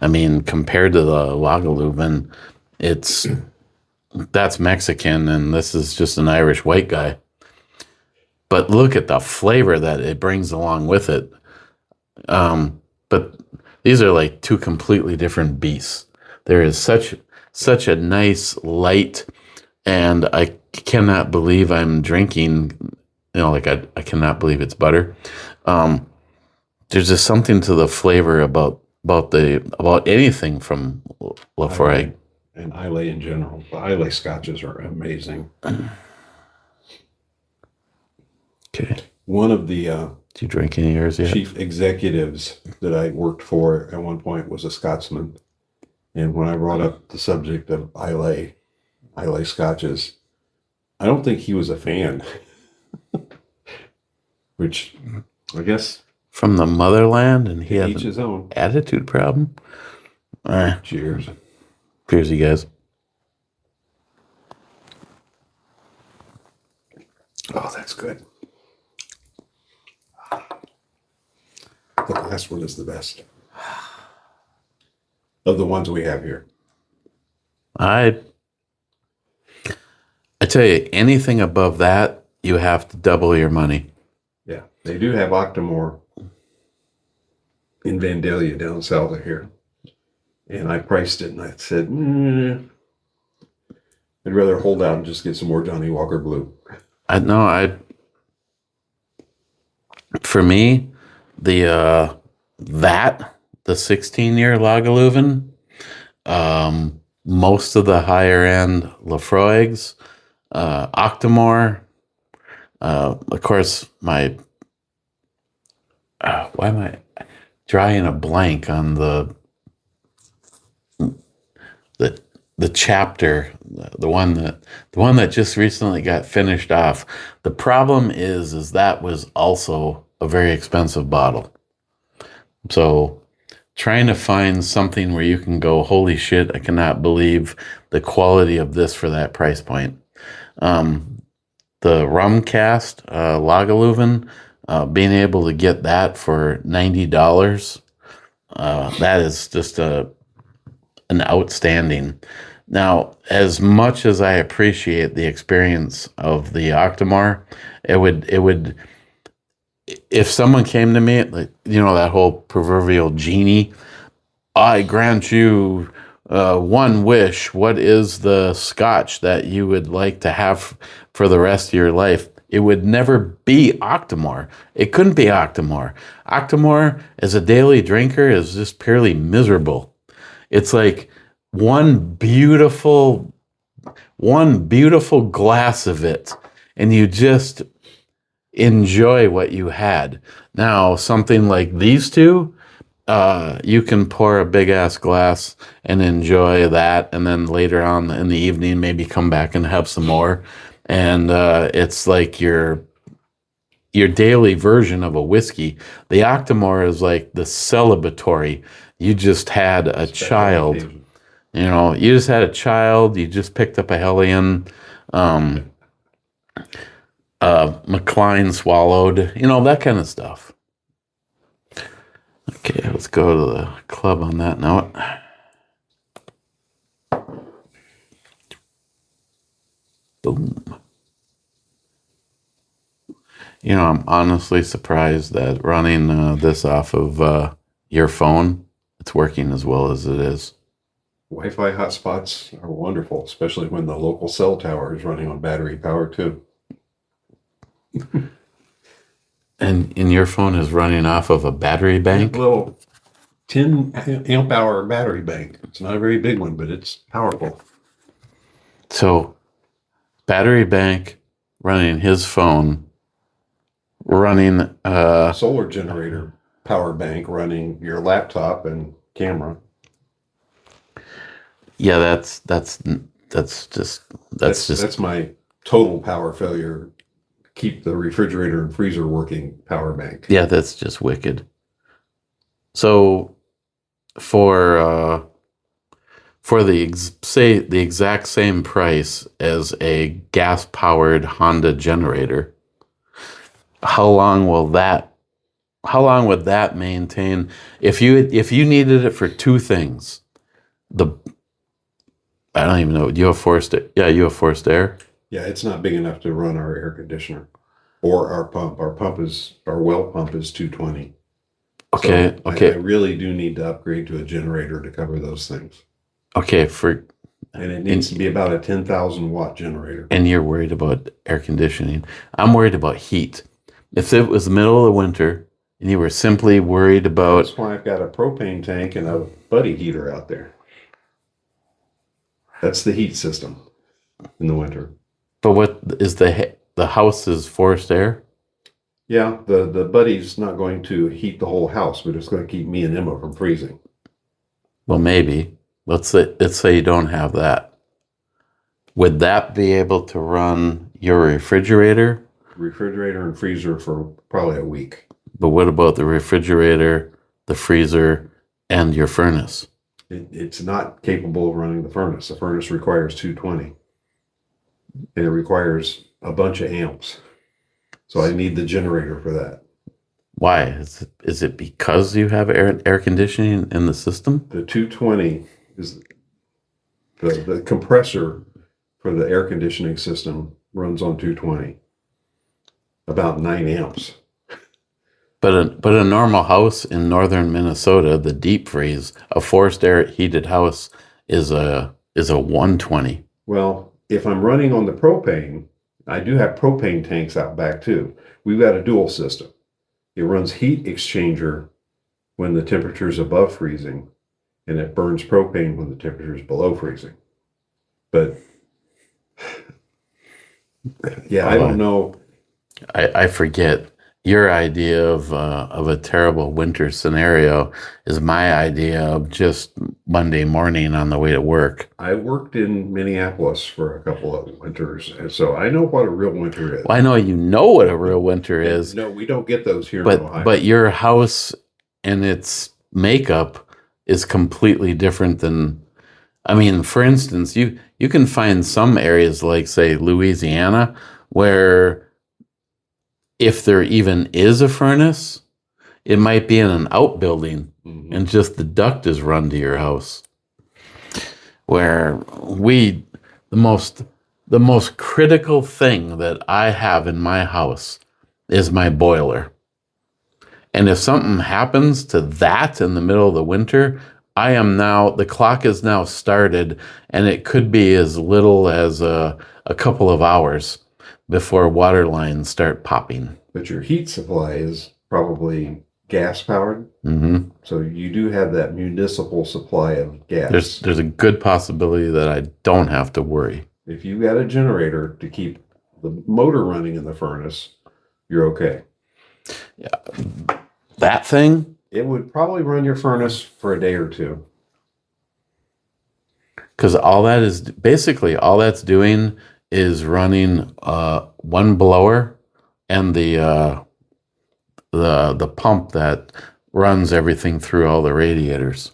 I mean, compared to the Lagavulin, that's Mexican, and this is just an Irish white guy. But look at the flavor that it brings along with it. But these are like two completely different beasts. There is such a nice light, and I cannot believe I'm drinking. Like I cannot believe it's butter. There's just something to the flavor about anything from Laphroaig. And Islay in general. The Islay scotches are amazing. Okay. One of the Did you drink any of yours yet? chief executives that I worked for at one point was a Scotsman. And when I brought up the subject of Islay scotches, I don't think he was a fan. Which I guess From the motherland, and he had each an his own. attitude problem. Cheers. Cheers, you guys. Oh, that's good. The last one is the best of the ones we have here. I tell you, anything above that, you have to double your money. Yeah, they do have Octomore in Vandalia down south of here. And I priced it and I said, I'd rather hold out and just get some more Johnny Walker Blue. For me, the 16-year Lagavulin, most of the higher end Laphroaigs, Octomore, of course, why am I drawing a blank on the chapter, the one that just recently got finished off. The problem is that was also a very expensive bottle. So trying to find something where you can go, holy shit, I cannot believe the quality of this for that price point. The rum cast, Lagavulin, being able to get that for $90, that is just an outstanding. Now, as much as I appreciate the experience of the Octomore, it would, if someone came to me, like, that whole proverbial genie, I grant you one wish. What is the Scotch that you would like to have for the rest of your life? It would never be Octomore. It couldn't be Octomore. Octomore, as a daily drinker, is just purely miserable. It's like one beautiful glass of it, and you just enjoy what you had. Now, something like these two, you can pour a big ass glass and enjoy that, and then later on in the evening, maybe come back and have some more. And it's like your daily version of a whiskey. The Octomore is like the celebratory. You just had a child. occasion. You just had a child. You just picked up a Hellion. McLean swallowed. That kind of stuff. Okay, let's go to the club on that note. Boom. I'm honestly surprised that running this off of your phone, it's working as well as it is. Wi-Fi hotspots are wonderful, especially when the local cell tower is running on battery power too. And your phone is running off of a battery bank? A little 10 amp hour battery bank. It's not a very big one, but it's powerful. So, battery bank running his phone, running Solar generator power bank running your laptop and camera. Yeah, that's my total power failure. Keep the refrigerator and freezer working power bank. Yeah, that's just wicked. So for for say the exact same price as a gas-powered Honda generator, how long would that maintain if you needed it for two things? I don't even know. You have forced it. Yeah, you have forced air. Yeah, it's not big enough to run our air conditioner or our pump. Our well pump is 220. Okay, So okay, I really do need to upgrade to a generator to cover those things. okay. And it needs to be about a 10,000 watt generator. And you're worried about air conditioning. I'm worried about heat. If it was the middle of the winter and you were simply worried about, That's why I've got a propane tank and a buddy heater out there. That's the heat system in the winter. but what is the house is forced air? Yeah, the buddy's not going to heat the whole house, but it's going to keep me and Emma from freezing. Well, maybe. Let's say you don't have that. Would that be able to run your refrigerator? Refrigerator and freezer for probably a week. But what about the refrigerator, the freezer, and your furnace? It's not capable of running the furnace. The furnace requires 220. And it requires a bunch of amps. So I need the generator for that. Why? Is it because you have air conditioning in the system? The 220 is the compressor for the air conditioning system runs on 220. About 9 amps. But a normal house in northern Minnesota, the deep freeze, a forced air heated house is a 120. Well, if I'm running on the propane, I do have propane tanks out back too. We've got a dual system. It runs heat exchanger when the temperature is above freezing, and it burns propane when the temperature is below freezing. But yeah, I don't know. I forget. Your idea of a terrible winter scenario is my idea of just Monday morning on the way to work. I worked in Minneapolis for a couple of winters, and so I know what a real winter is. Well, I know you know what a real winter is, No, we don't get those here in Ohio. but your house and its makeup is completely different than. I mean, for instance, you can find some areas like, say, Louisiana, where if there even is a furnace, it might be in an outbuilding Mhm. and just the duct is run to your house. Where the most critical thing that I have in my house is my boiler. And if something happens to that in the middle of the winter, the clock is now started, and it could be as little as a couple of hours before water lines start popping. But your heat supply is probably gas powered. Mm-hmm. So you do have that municipal supply of gas. There's a good possibility that I don't have to worry. If you got a generator to keep the motor running in the furnace, you're okay. That thing, It would probably run your furnace for a day or two. because all that's doing is running one blower and the pump that runs everything through all the radiators.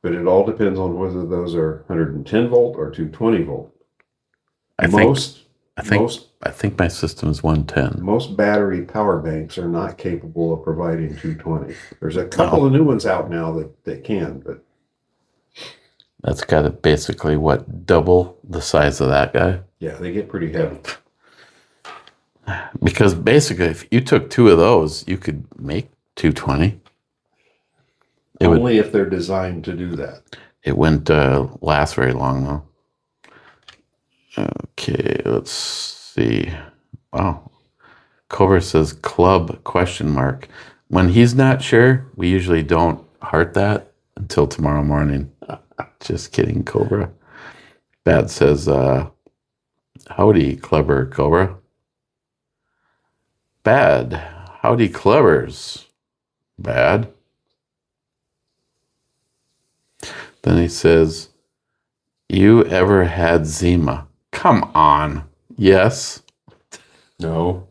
But it all depends on whether those are 110 volt or 220 volt. I think my system is 110. Most battery power banks are not capable of providing 220. There's a couple of new ones out now that can, but That's got it basically double the size of that guy. yeah, they get pretty heavy. Because basically, if you took two of those, you could make 220. Only if they're designed to do that. It wouldn't last very long, though. Okay, let's see. Wow. Cobra says club ? When he's not sure, we usually don't heart that until tomorrow morning. Just kidding, Cobra. Bad says, howdy, clever Cobra. Bad. Howdy, clevers. Bad. Then he says, you ever had Zima? Come on. Yes. No.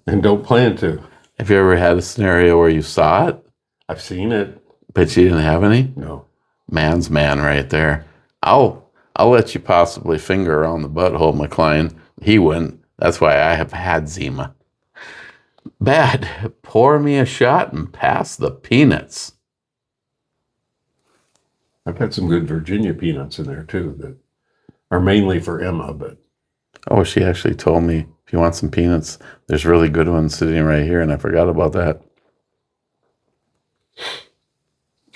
And don't plan to. Have you ever had a scenario where you saw it, I've seen it. but you didn't have any? No. Man's man right there. I'll let you possibly finger around the butthole, McLean. He wouldn't. That's why I have had Zima. Bad. Pour me a shot and pass the peanuts. I've had some good Virginia peanuts in there too that are mainly for Emma, but Oh, she actually told me if you want some peanuts, there's really good ones sitting right here, and I forgot about that.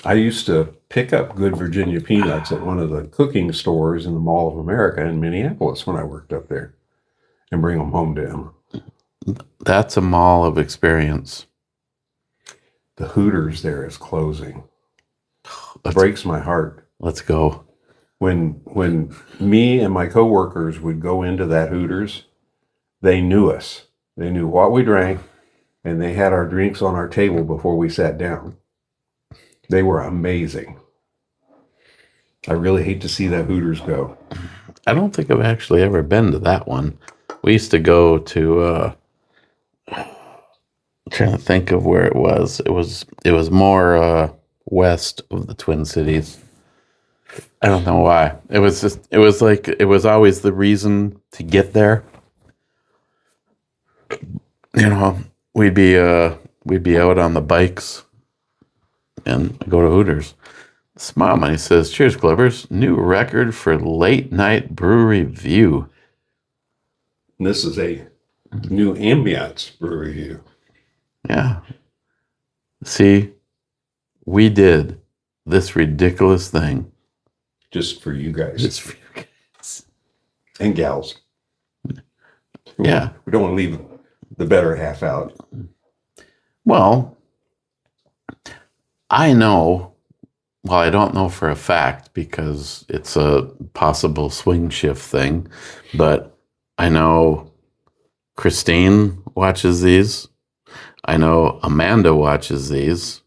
I used to pick up good Virginia peanuts at one of the cooking stores in the Mall of America in Minneapolis when I worked up there and bring them home to Emma. That's a mall of experience. The Hooters there is closing. Let's, Breaks my heart. let's go. When me and my coworkers would go into that Hooters, they knew us. They knew what we drank, and they had our drinks on our table before we sat down. They were amazing. I really hate to see that Hooters go. I don't think I've actually ever been to that one. We used to go to trying to think of where it was. It was more west of the Twin Cities. I don't know why. It was always the reason to get there. You know, we'd be out on the bikes and go to Hooters. Smile Money says, "Cheers, Clippers! New record for late night brewery view." And this is a new ambiance brewery view. Yeah. See, we did this ridiculous thing Just for you guys just for you guys. and gals. Yeah. We don't want to leave the better half out. Well, I know, well, I don't know for a fact because it's a possible swing shift thing, but I know Christine watches these. I know Amanda watches these.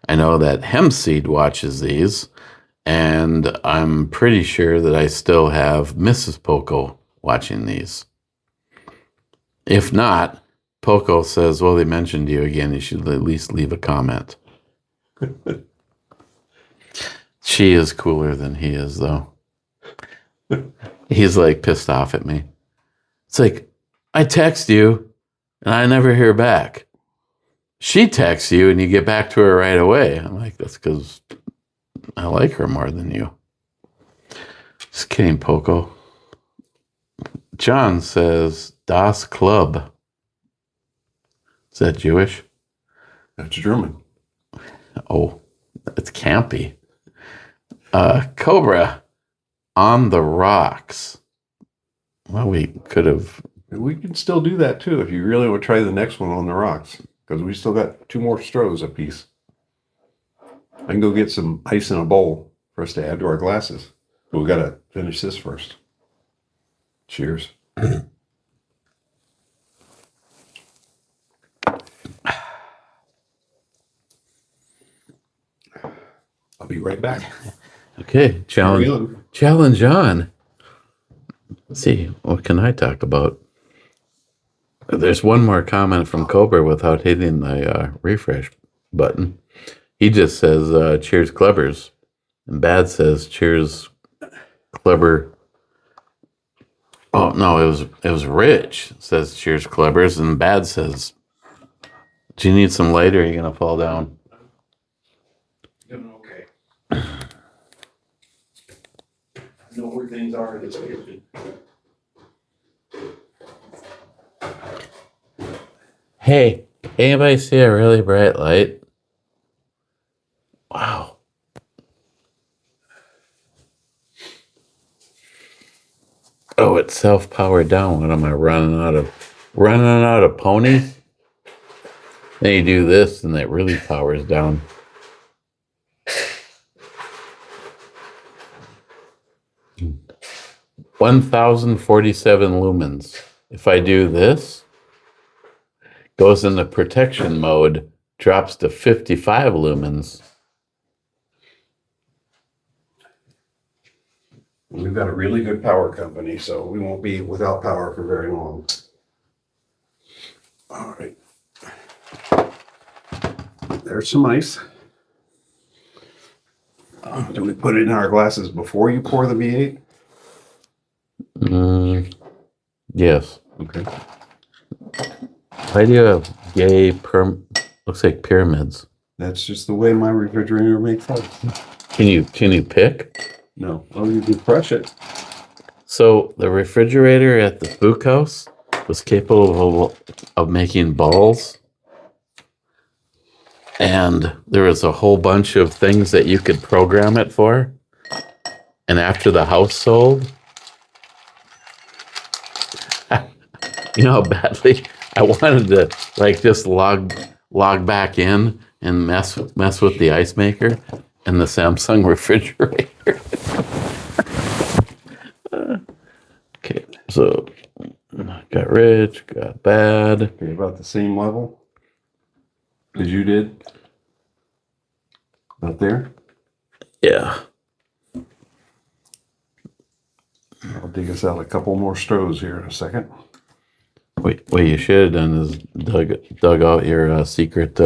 I know that Hempseed watches these. And I'm pretty sure that I still have Mrs. Poco watching these. If not, Poco says, well, they mentioned you again. You should at least leave a comment. She is cooler than he is, though. He's like pissed off at me. It's like, I text you and I never hear back. She texts you and you get back to her right away. I'm like, that's because I like her more than you. Just kidding, Poco. John says, Das Club. Is that Jewish? That's German. Oh, it's campy. Cobra, On the Rocks. Well, we could have. We can still do that too if you really want to try the next one on the rocks, because we still got 2 more Strohs apiece. I can go get some ice in a bowl for us to add to our glasses. But we got to finish this first. Cheers. I'll be right back. Okay, challenge on. Let's see, what can I talk about? There's one more comment from Cobra without hitting the refresh button. He just says, cheers, Clubbers. And Bad says, cheers, Clubber. Oh, no, it was Rich says, cheers, Clubbers. And Bad says, do you need some light or are you going to fall down? Okay. I know where things are in this kitchen. Hey, anybody see a really bright light? Wow. Oh, it's self-powered down. What am I running out of ponies? Then you do this and it really powers down. Hmm. 1,047 lumens. If I do this, goes into protection mode, drops to 55 lumens. We've got a really good power company, so we won't be without power for very long. All right. There's some ice. Do we put it in our glasses before you pour the V8? Yes. Okay. Why do you have gay looks like pyramids? That's just the way my refrigerator makes it. Can you pick? No. Oh, you can crush it. So the refrigerator at the Spook House was capable of making balls. And there was a whole bunch of things that you could program it for. And after the house sold, you know how badly I wanted to like just log back in and mess with the ice maker and the Samsung refrigerator. Okay, so got rich, got bad. Okay, about the same level as you did. About there. Yeah. I'll dig us out a couple more Strohs here in a second. What you should have done is dug out your secret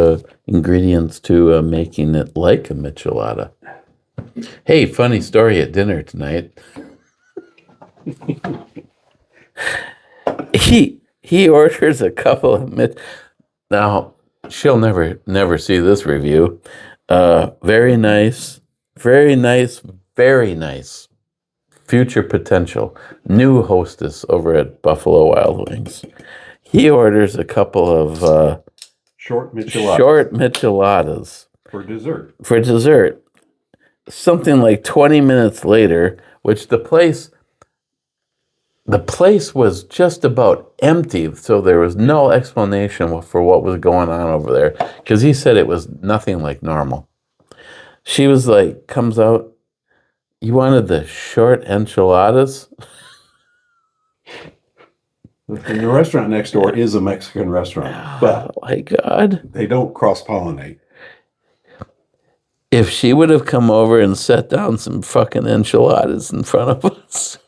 ingredients to making it like a michelada. Hey, funny story at dinner tonight. he orders a couple of now she'll never see this review. Very nice, very nice, very nice. Future potential. New hostess over at Buffalo Wild Wings. He orders a couple of Short micheladas. short micheladas For dessert. for dessert. Something like 20 minutes later, which the place was just about empty, so there was no explanation for what was going on over there, because he said it was nothing like normal. She was like, comes out, you wanted the short enchiladas? And the restaurant next door is a Mexican restaurant, but Oh my God. they don't cross-pollinate. If she would have come over and set down some fucking enchiladas in front of us.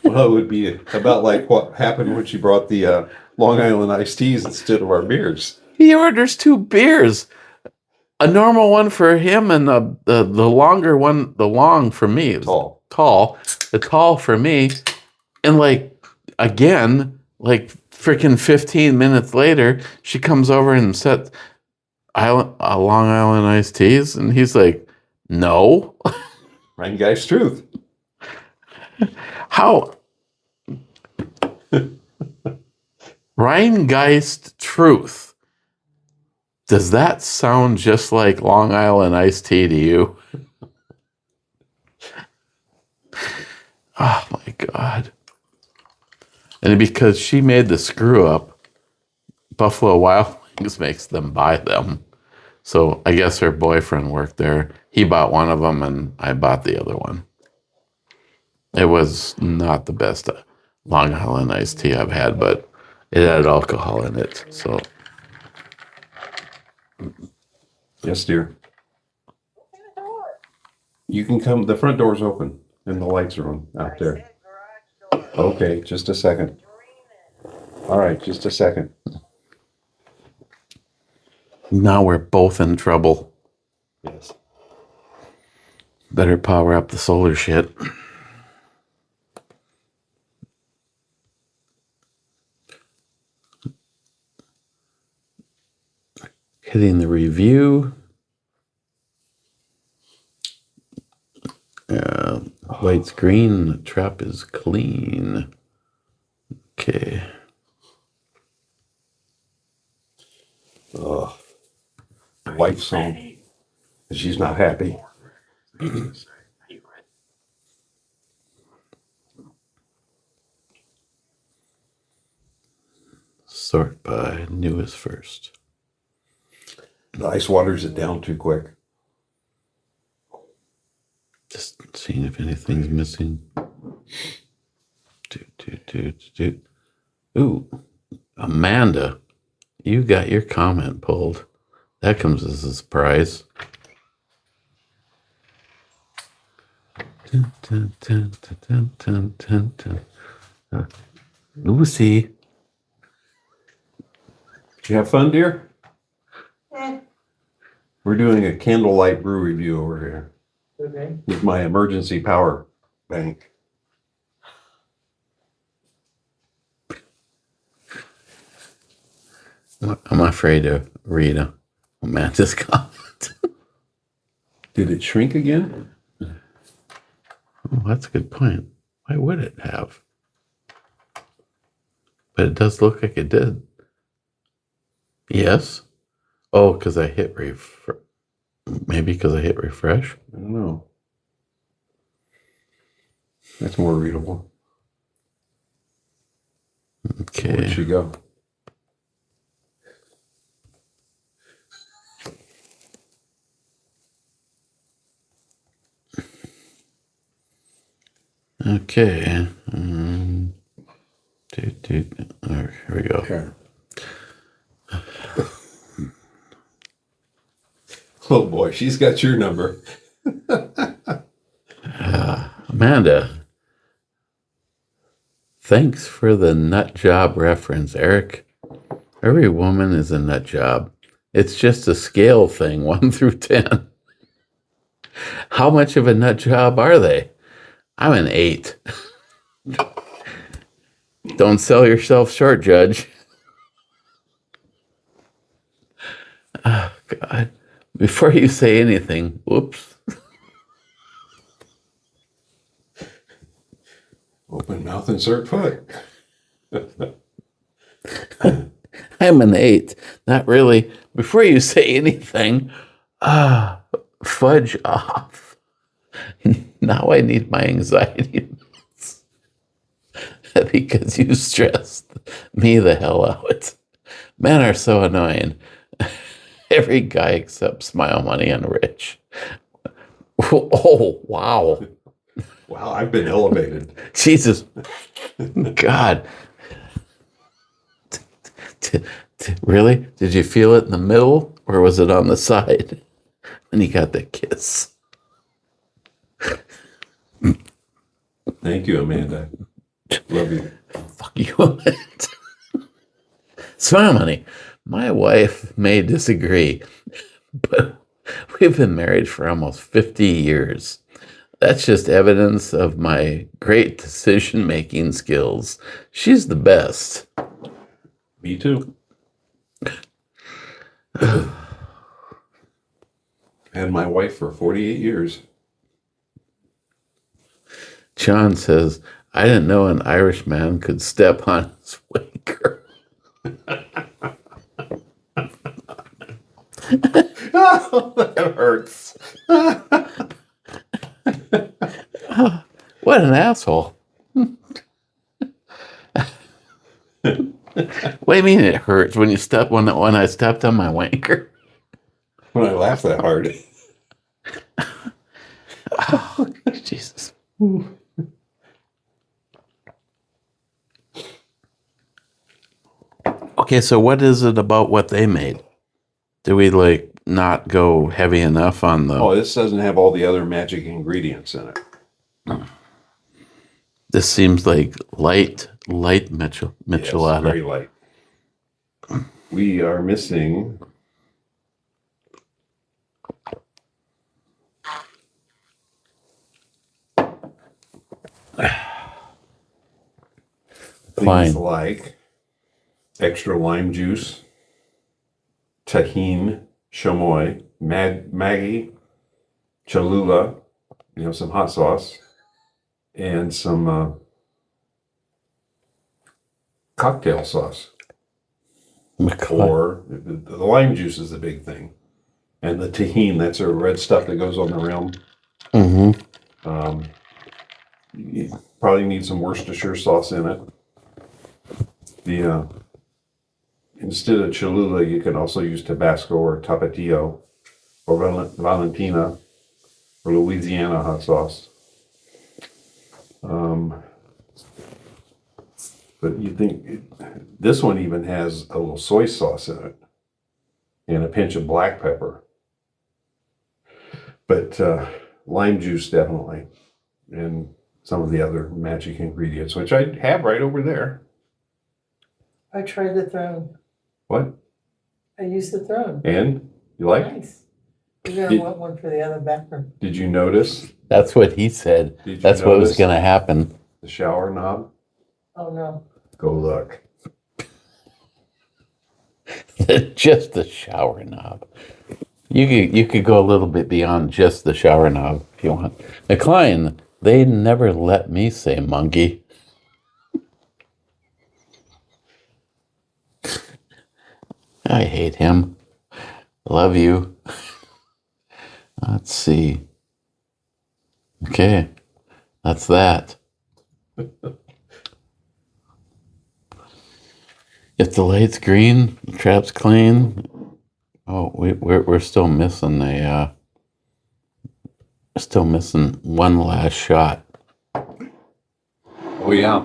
Well, it would be about like what happened when she brought the Long Island iced teas instead of our beers. He orders 2 beers. A normal one for him and the longer one, the long for me. Tall. The tall for me. And like, again, like freaking 15 minutes later, she comes over and sets Long Island iced teas. And he's like, no. Rheingeist truth. How? Rheingeist truth. Does that sound just like Long Island iced tea to you? Oh my God. And because she made the screw up, Buffalo Wild Wings makes them buy them. So I guess her boyfriend worked there. He bought one of them and I bought the other one. It was not the best Long Island iced tea I've had, but it had alcohol in it. So Yes, dear. You can come. The front door's open and the lights are on out there. Okay, just a second. All right, just a second. now we're both in trouble. Yes. Better power up the solar shit. Hitting the review. Light's green. The trap is clean. Okay. The wife's home. She's not happy. Sort by newest first. The ice waters it down too quick. Just seeing if anything's missing. Ooh, Amanda, you got your comment pulled. That comes as a surprise. Lucy. Did you have fun, dear? We're doing a candlelight brew review over here Okay. with my emergency power bank. I'm afraid to read Amanda's comment. Did it shrink again? Oh, that's a good point. Why would it have? But it does look like it did. Yes. Oh, because I hit maybe because I hit refresh. I don't know. That's more readable. Where'd Okay. she go? Okay. Here we go. Here. Oh boy, she's got your number. Amanda, thanks for the nut job reference, Eric. Every woman is a nut job. It's just a scale thing, 1 through 10. How much of a nut job are they? I'm an 8. Don't sell yourself short, Judge. Oh, God. Before you say anything, whoops. Open mouth, insert foot. I'm an 8. Not really. Before you say anything, fudge off. Now I need my anxiety meds. Because you stressed me the hell out. Men are so annoying. Every guy except Smile Money and Rich. Oh, wow. Wow, I've been elevated. Jesus. God. Really? Did you feel it in the middle or was it on the side when you got the kiss? Thank you, Amanda. Love you. Fuck you. Smile Money. My wife may disagree, but we've been married for almost 50 years. That's just evidence of my great decision-making skills. She's the best. Me too. Had my wife for 48 years. John says, I didn't know an Irish man could step on his wanker. Oh, that hurts. What an asshole. What do you mean it hurts when you step when I stepped on my wanker? When I laugh that hard. Oh, Jesus. Okay, so what is it about what they made? Do we like not go heavy enough on the? Oh, this doesn't have all the other magic ingredients in it. This seems like light michelada. Yes, very light. We are missing things Fine. like extra lime juice, tahine, chamoy, Maggi, Cholula, some hot sauce, and some cocktail sauce. Or the lime juice is the big thing. And the tahine, that's a red stuff that goes on the rim. Mm-hmm. You probably need some Worcestershire sauce in it. Instead of Cholula, you can also use Tabasco or Tapatio or Valentina or Louisiana hot sauce. But you think this one even has a little soy sauce in it and a pinch of black pepper. But lime juice definitely, and some of the other magic ingredients, which I have right over there. I tried the throne. What? I used the throne. And you like? Nice. We're gonna want one for the other bathroom. Did you notice That's what he said. Did you That's what was notice? going to happen. the shower knob? Oh, no. Go look. Just the shower knob. You could go a little bit beyond just the shower knob if you want. McLean, they never let me say monkey. I hate him. Love you. Let's see. Okay, that's that. If the light's green, the trap's clean. Oh, we're still missing one last shot. Oh yeah.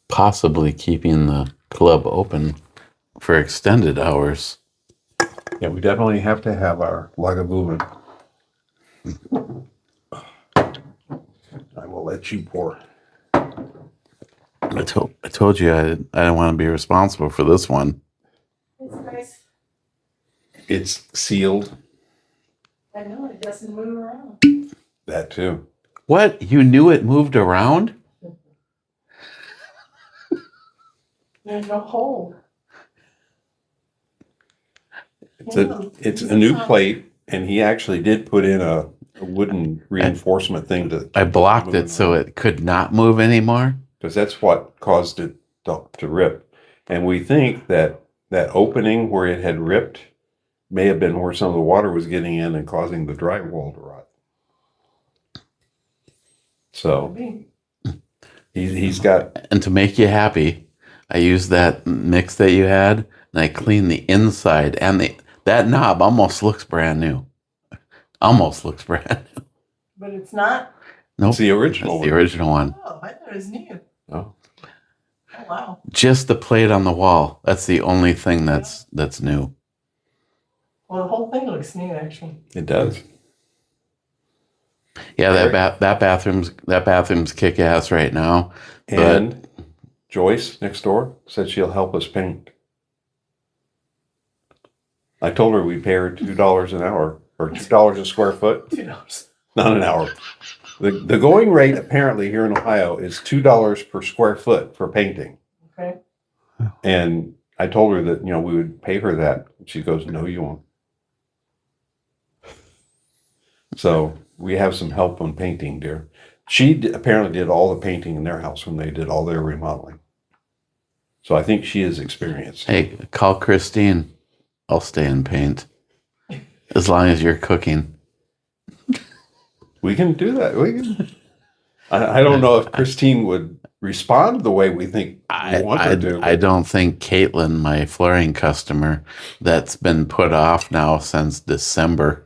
Possibly keeping the club open for extended hours. Yeah, we definitely have to have our Lagavulin. I will let you pour. I told you I didn't want to be responsible for this one. It's nice. It's sealed. I know, it doesn't move around. That too. What? You knew it moved around? There's no hole. It's a new plate, and he actually did put in a wooden reinforcement thing I blocked it so it could not move anymore. because that's what caused it to rip. And we think that that opening where it had ripped may have been where some of the water was getting in and causing the drywall to rot. So he's got. And to make you happy, I used that mix that you had, and I cleaned the inside, and that knob almost looks brand new. Almost looks brand new. But it's not? Nope. It's the original It's the one. original one. Oh, I thought it was new. Oh. Oh, wow. Just the plate on the wall. That's the only thing that's new. Well, the whole thing looks new, actually. It does. Yeah, that bathroom's kick ass right now. And Joyce next door said she'll help us paint. I told her we pay her $2 an hour or $2 a square foot, $2. not an hour. The going rate apparently here in Ohio is $2 per square foot for painting. Okay. And I told her that, we would pay her that. She goes, no, you won't. So we have some help on painting, dear. She apparently did all the painting in their house when they did all their remodeling. So I think she is experienced. Hey, call Christine. I'll stay and paint. As long as you're cooking. We can do that. We can. I don't know if Christine would respond the way we think we want her to. I don't think Caitlin, my flooring customer, that's been put off now since December.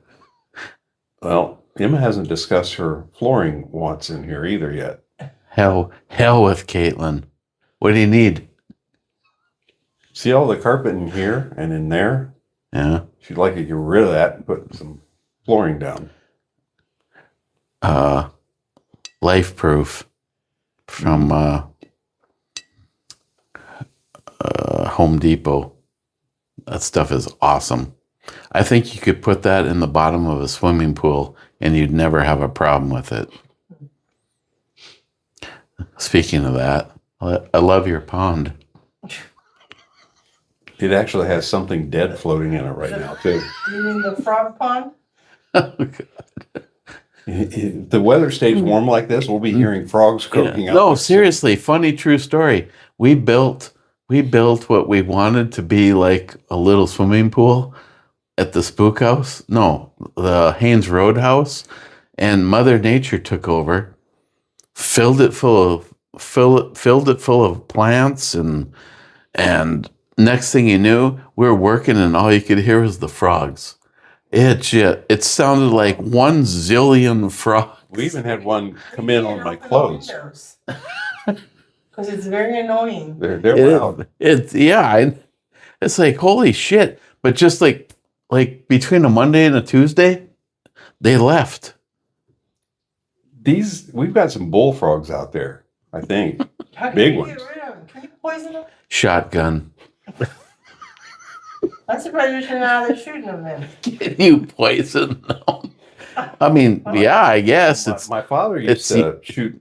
Well, Emma hasn't discussed her flooring wants in here either yet. Hell with Caitlin. What do you need? See all the carpet in here and in there? Yeah. She'd like to get rid of that and put some flooring down. Life Proof from Home Depot. That stuff is awesome. I think you could put that in the bottom of a swimming pool and you'd never have a problem with it. Speaking of that, I love your pond. It actually has something dead floating in it right now, too. You mean the frog pond? If the weather stays warm like this, we'll be hearing frogs croaking out. No, seriously, funny true story. We built what we wanted to be like a little swimming pool at the Spook House. No, the Haynes Road House, and Mother Nature took over, filled it full of plants, and next thing you knew, we were working, and all you could hear was the frogs. It sounded like 1 zillion frogs. We even had one come in on my clothes. Because it's very annoying. They're loud. It's like holy shit. But just like between a Monday and a Tuesday, they left. We've got some bullfrogs out there, I think. How can Big you ones. get rid of them? Can you poison them? Shotgun. I'm surprised you shouldn't out there shooting them then. Can you poison them? I mean, yeah, I guess it's My father used it's- to shoot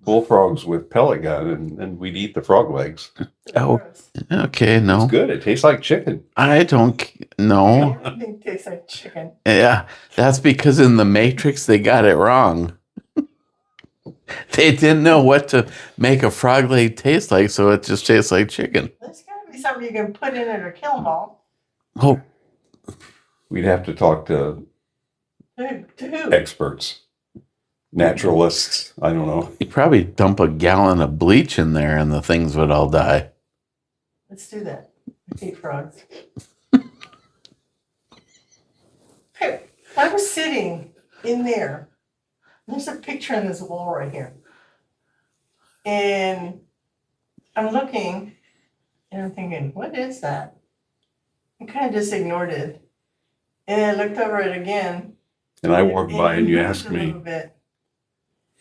bullfrogs with pellet gun, and we'd eat the frog legs. Oh. Gross. okay. It's No, good. It tastes like chicken. I don't know. Everything tastes like chicken. Yeah, that's because in the Matrix they got it wrong. They didn't know what to make a frog leg taste like, so it just tastes like chicken. There's gotta be something you can put in it or kill them all. Oh, We'd have to talk to To who? experts, naturalists. I don't know. you probably dump a gallon of bleach in there and the things would all die. Let's do that. I hate frogs. Hey, I was sitting in there. There's a picture on this wall right here. And I'm looking and I'm thinking, what is that? I kind of just ignored it. And I looked over it again. And I walked by and you moved asked a me, little bit.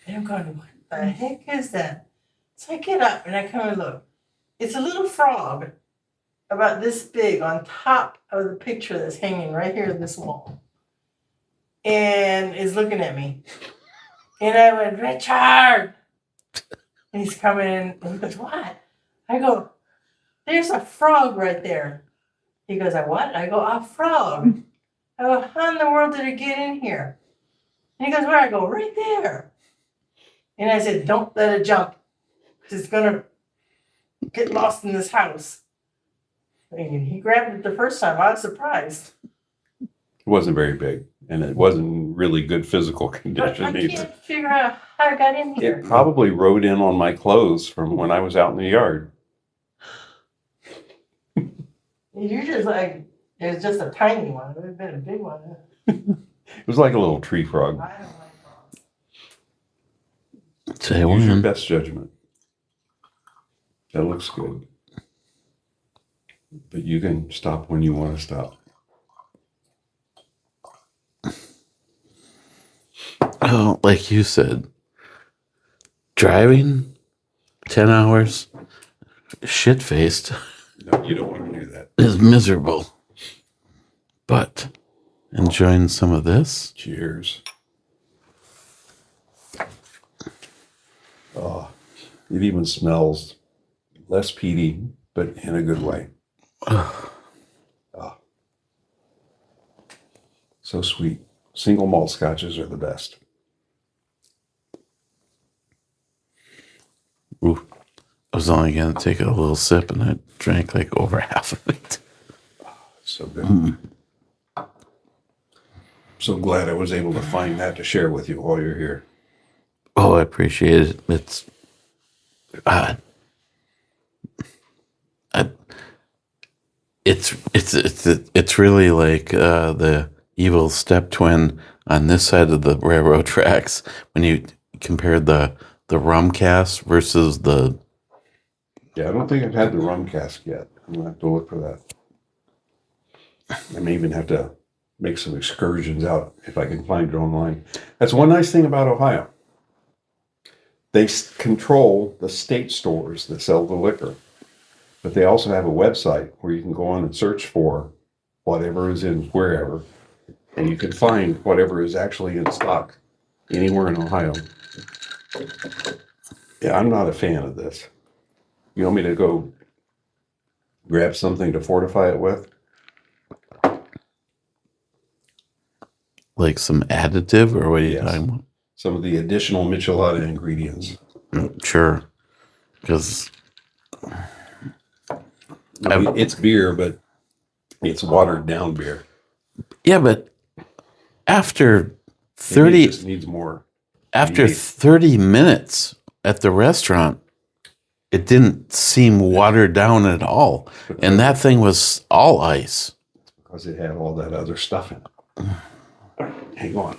And I'm going, what the heck is that? So I get up and I come and look. It's a little frog about this big on top of the picture that's hanging right here on this wall. And is looking at me. And I went, Richard! And he's coming in and he goes, what? I go, there's a frog right there. He goes, a what? I go, a frog. I go, how in the world did it get in here? And he goes, where? I go, right there. And I said, don't let it jump. Because it's going to get lost in this house. And he grabbed it the first time. I was surprised. it wasn't very big, and it wasn't really good physical But condition I either. can't figure out how it got in here. It probably rode in on my clothes from when I was out in the yard. You're just like, it's just a tiny one. It would have been a big one. It was like a little tree frog. I don't like frogs. say Use your when. best judgment. That looks good. But you can stop when you want to stop. Oh, like you said, driving 10 hours, shit faced, No, you don't want to do that. is miserable. But enjoying some of this, Cheers. Oh, it even smells less peaty, but in a good way. Oh. So sweet. Single malt scotches are the best. ooh, I was only going to take a little sip and I drank like over half of it. So good. So glad I was able to find that to share with you while you're here. Oh, I appreciate it. Uh, it's really like the evil step twin on this side of the railroad tracks when you compared the rum cask versus the Yeah, I don't think I've had the rum cask yet. I'm gonna have to look for that. I may even have to make some excursions out if I can find it online. That's one nice thing about Ohio. They control the state stores that sell the liquor, but they also have a website where you can go on and search for whatever is in wherever, and you can find whatever is actually in stock anywhere in Ohio. Yeah, I'm not a fan of this. You want me to go grab something to fortify it with? like some additive or what are you Yes. talking about? Some of the additional michelada ingredients. Sure, because I mean, it's beer, but it's watered down beer. yeah, but after Maybe it 30 just needs more. after Maybe. 30 minutes at the restaurant, it didn't seem watered down at all. And that thing was all ice. Because it had all that other stuff in it. All right, hang on.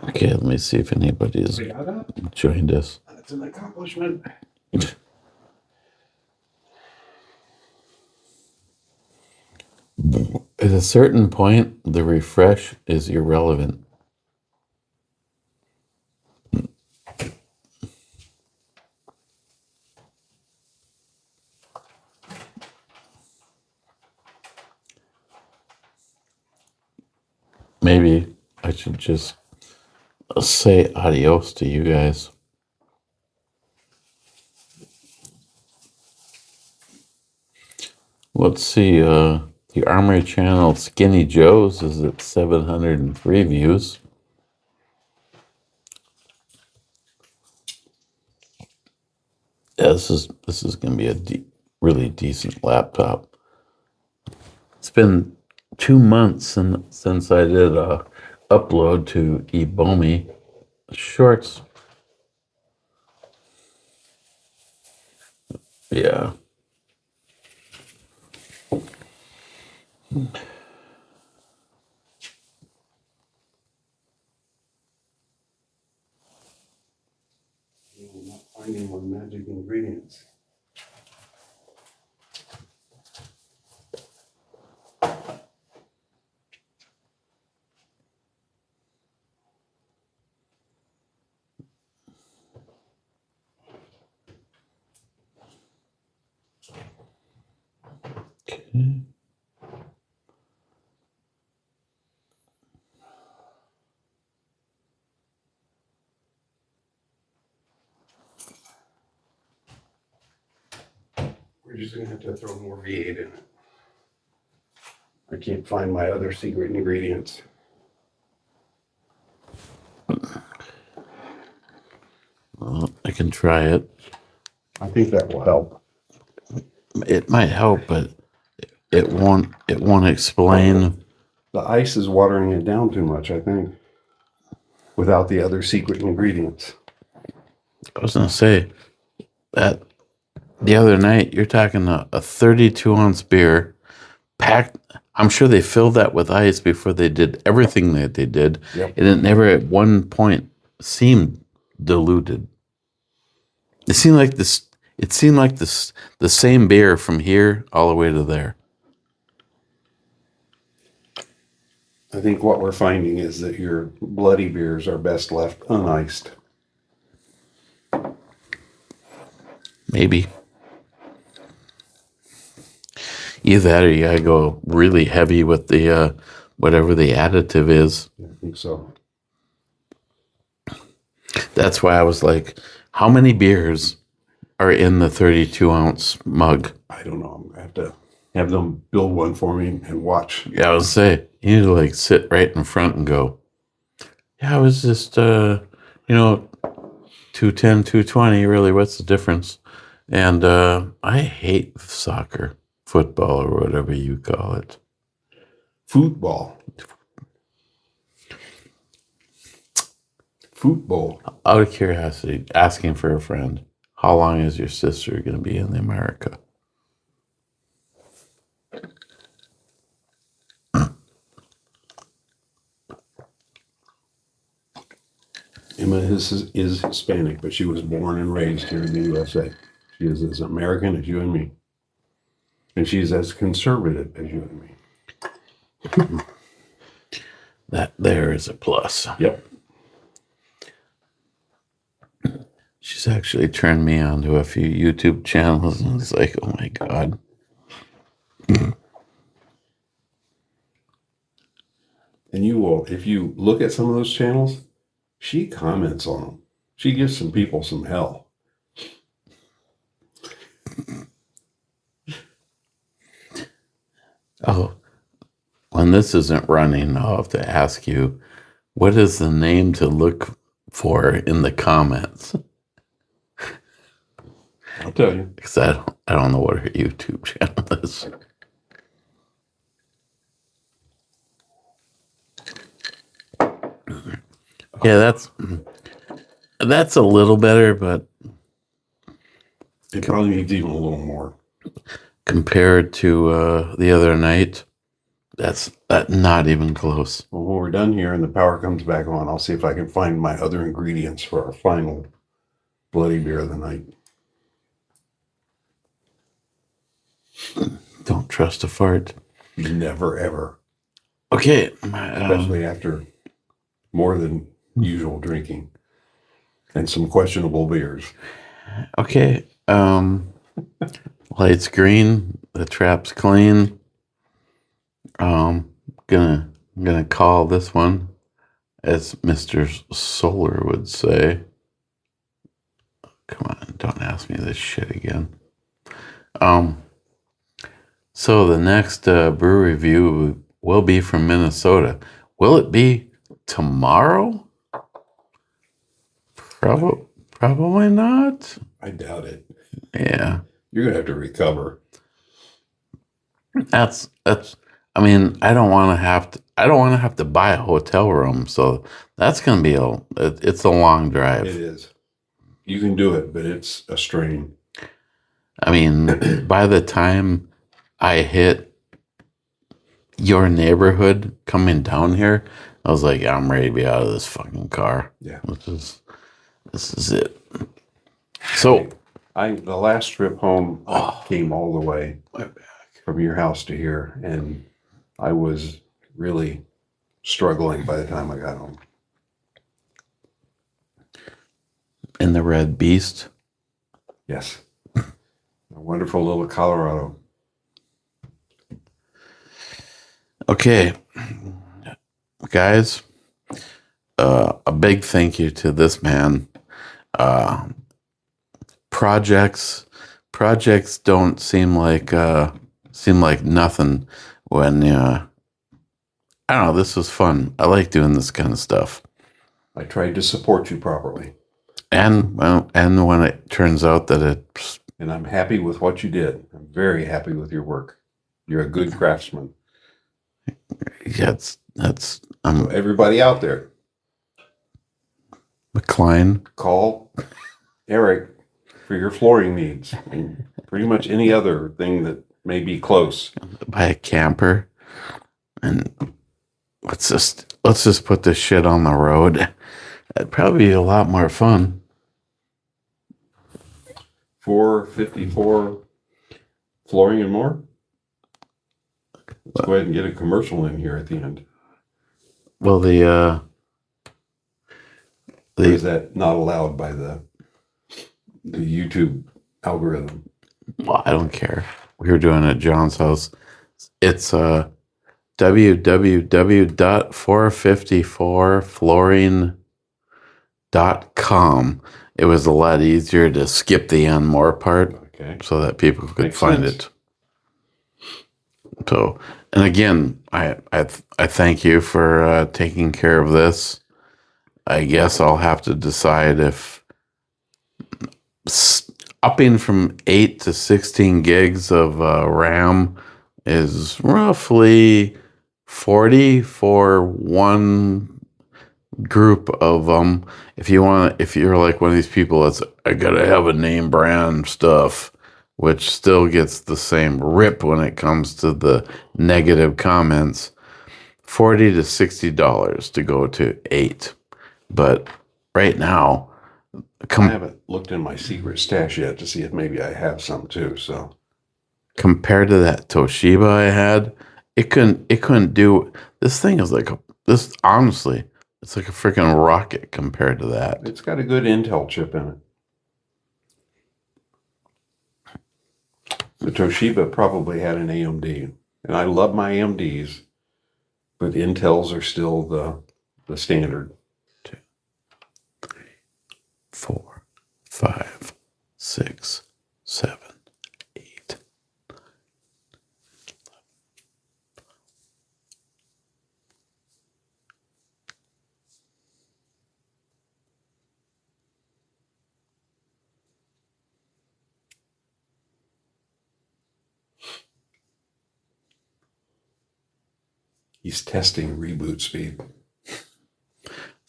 Okay, let me see if anybody's See how that? joined us. That's an accomplishment. At a certain point, the refresh is irrelevant. maybe I should just say adios to you guys. Let's see, the Armory channel Skinny Joe's is at 703 views. Yeah, this is going to be a really decent laptop. It's been 2 months since I did a upload to eBomi Shorts. Yeah. I'm not finding my magic ingredients. Okay. We're just gonna have to throw more V8 in it. I can't find my other secret ingredients. Well, I can try it. I think that will help. It might help, but it won't explain. The ice is watering it down too much, I think, without the other secret ingredients. I was gonna say that the other night you're talking a 32-ounce beer packed. I'm sure they filled that with ice before they did everything that they did, Yep. and it never at one point seemed diluted. It seemed like this. It seemed like this the same beer from here all the way to there. I think what we're finding is that your bloody beers are best left uniced. Maybe. Either that or you gotta go really heavy with the whatever the additive is. I think so. That's why I was like, how many beers are in the 32-ounce mug? I don't know. I'm gonna have to have them build one for me and watch. Yeah, I would say you need to like sit right in front and go, yeah, I was just 210, 220, really, what's the difference? And I hate soccer, football, or whatever you call it. Football. Football. Out of curiosity, asking for a friend, how long is your sister going to be in America? Emma is Hispanic, but she was born and raised here in the USA. She is as American as you and me. And she's as conservative as you and me. That there is a plus. Yep. She's actually turned me on to a few YouTube channels, and it's like, oh my God. And you will, if you look at some of those channels, she comments on them. She gives some people some hell. Oh, when this isn't running, I'll have to ask you, what is the name to look for in the comments? I'll tell you. Because I don't know what her YouTube channel is. Yeah, that's a little better, but It probably needs even a little more. compared to the other night, that's not even close. Well, when we're done here and the power comes back on, I'll see if I can find my other ingredients for our final bloody beer of the night. Don't trust a fart. Never, ever. Okay. Especially after more than usual drinking and some questionable beers. Okay. Light's green. The trap's clean. Gonna I'm gonna call this one, as Mr. Solar would say. Come on, don't ask me this shit again. So the next brew review will be from Minnesota. Will it be tomorrow? Probably not. I doubt it. Yeah. You're gonna have to recover. That's I mean, I don't want to have to buy a hotel room, so that's going to be it's a long It drive. is. You can do it, but it's a strain. I mean, by the time I hit your neighborhood coming down here, I was like, I'm ready to be out of this fucking car. Yeah. This is it. So The last trip home, I came all the way from your house to here, and I was really struggling by the time I got home. in the Red Beast. Yes. A wonderful little Colorado. Okay, guys, a big thank you to this man. Projects don't seem like nothing when I don't know. This was fun. I like doing this kind of stuff, I tried to support you properly, and when it turns out that it's and I'm happy with what you did. I'm very happy with your work. You're a good craftsman. that's So everybody out there, McLean. call Eric for your flooring needs and pretty much any other thing that may be close. Buy a camper, and let's just put this shit on the road. That'd probably be a lot more fun. 454 flooring and more. Let's go ahead and get a commercial in here at the end. Well, Or is that not allowed by the YouTube algorithm? well, I don't care. We were doing it at John's house. It's www.454flooring.com. It was a lot easier to skip the and more part Okay. so that people could Makes find sense. it. So, and again, I thank you for taking care of this. I guess I'll have to decide if upping from 8 to 16 gigs of RAM is roughly 40 for one group of them. If you're like one of these people that's, I gotta have a name brand stuff, which still gets the same rip when it comes to the negative comments, $40 to $60 to go to 8. But right now, I haven't looked in my secret stash yet to see if maybe I have some too. So compared to that Toshiba I had, it couldn't do. This thing is like honestly, it's like a freaking rocket compared to that. it's got a good Intel chip in it. The Toshiba probably had an AMD, and I love my AMDs, but Intels are still the standard. 4, 5, 6, 7, 8. He's testing reboot speed.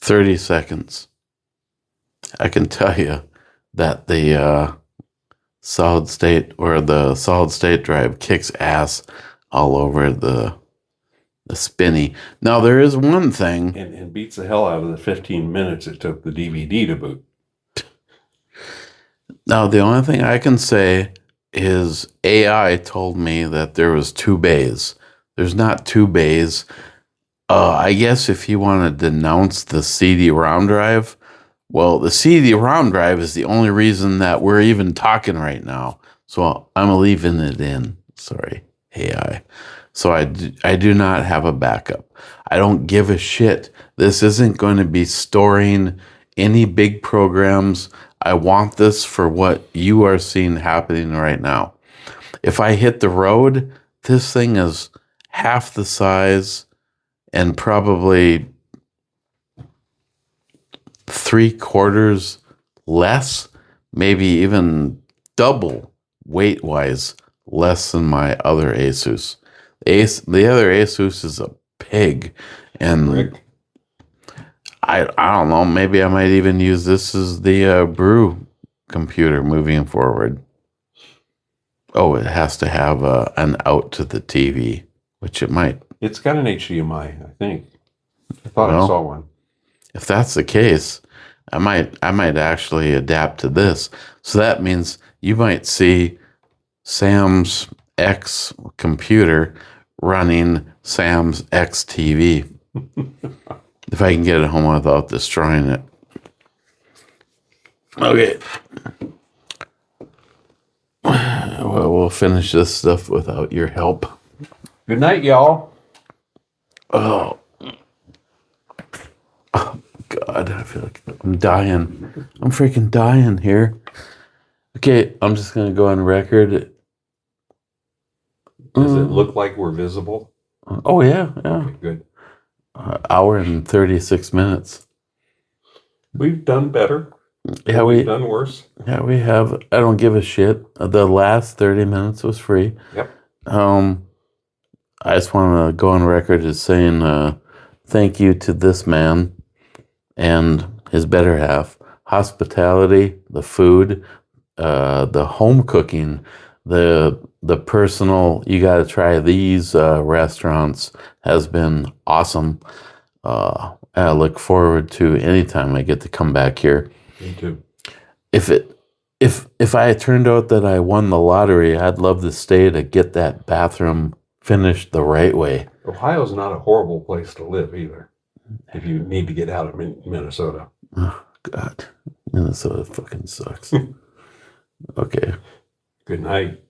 30 seconds. I can tell you that the solid state drive kicks ass all over the spinny. Now there is one thing. And beats the hell out of the 15 minutes it took the DVD to boot. Now the only thing I can say is AI told me that there was 2 bays. There's not 2 bays. I guess if you want to denounce the CD-ROM drive, well, the CD-ROM drive is the only reason that we're even talking right now. So I'm leaving it in. Sorry. AI. So I do not have a backup. I don't give a shit. This isn't going to be storing any big programs. I want this for what you are seeing happening right now. If I hit the road, this thing is half the size and probably 3/4 less, maybe even double weight wise, less than my other Asus. The other Asus is a pig, and Rick, I don't know. Maybe I might even use this as the brew computer moving forward. Oh, it has to have an out to the TV, which it might. it's got an HDMI, I think. I thought I Well, saw one. If that's the case, I might actually adapt to this. So that means you might see Sam's X computer running Sam's X TV. If I can get it home without destroying it. Okay. Well, we'll finish this stuff without your help. Good night, y'all. Oh. Oh, God, I feel like I'm dying. I'm freaking dying here. Okay, I'm just going to go on record. Does it look like we're visible? Oh, yeah, yeah. Okay, good. Hour and 36 minutes. We've done better. Yeah, We've done worse. Yeah, we have. I don't give a shit. The last 30 minutes was free. Yep. I just want to go on record as saying thank you to this man and his better half. Hospitality, the food, the home cooking, the personal, you got to try these restaurants has been awesome. I look forward to any time I get to come back here. Me too. If I had turned out that I won the lottery, I'd love to stay to get that bathroom finished the right way. Ohio's not a horrible place to live either. If you need to get out of Minnesota. Oh, God, Minnesota fucking sucks. Okay. Good night.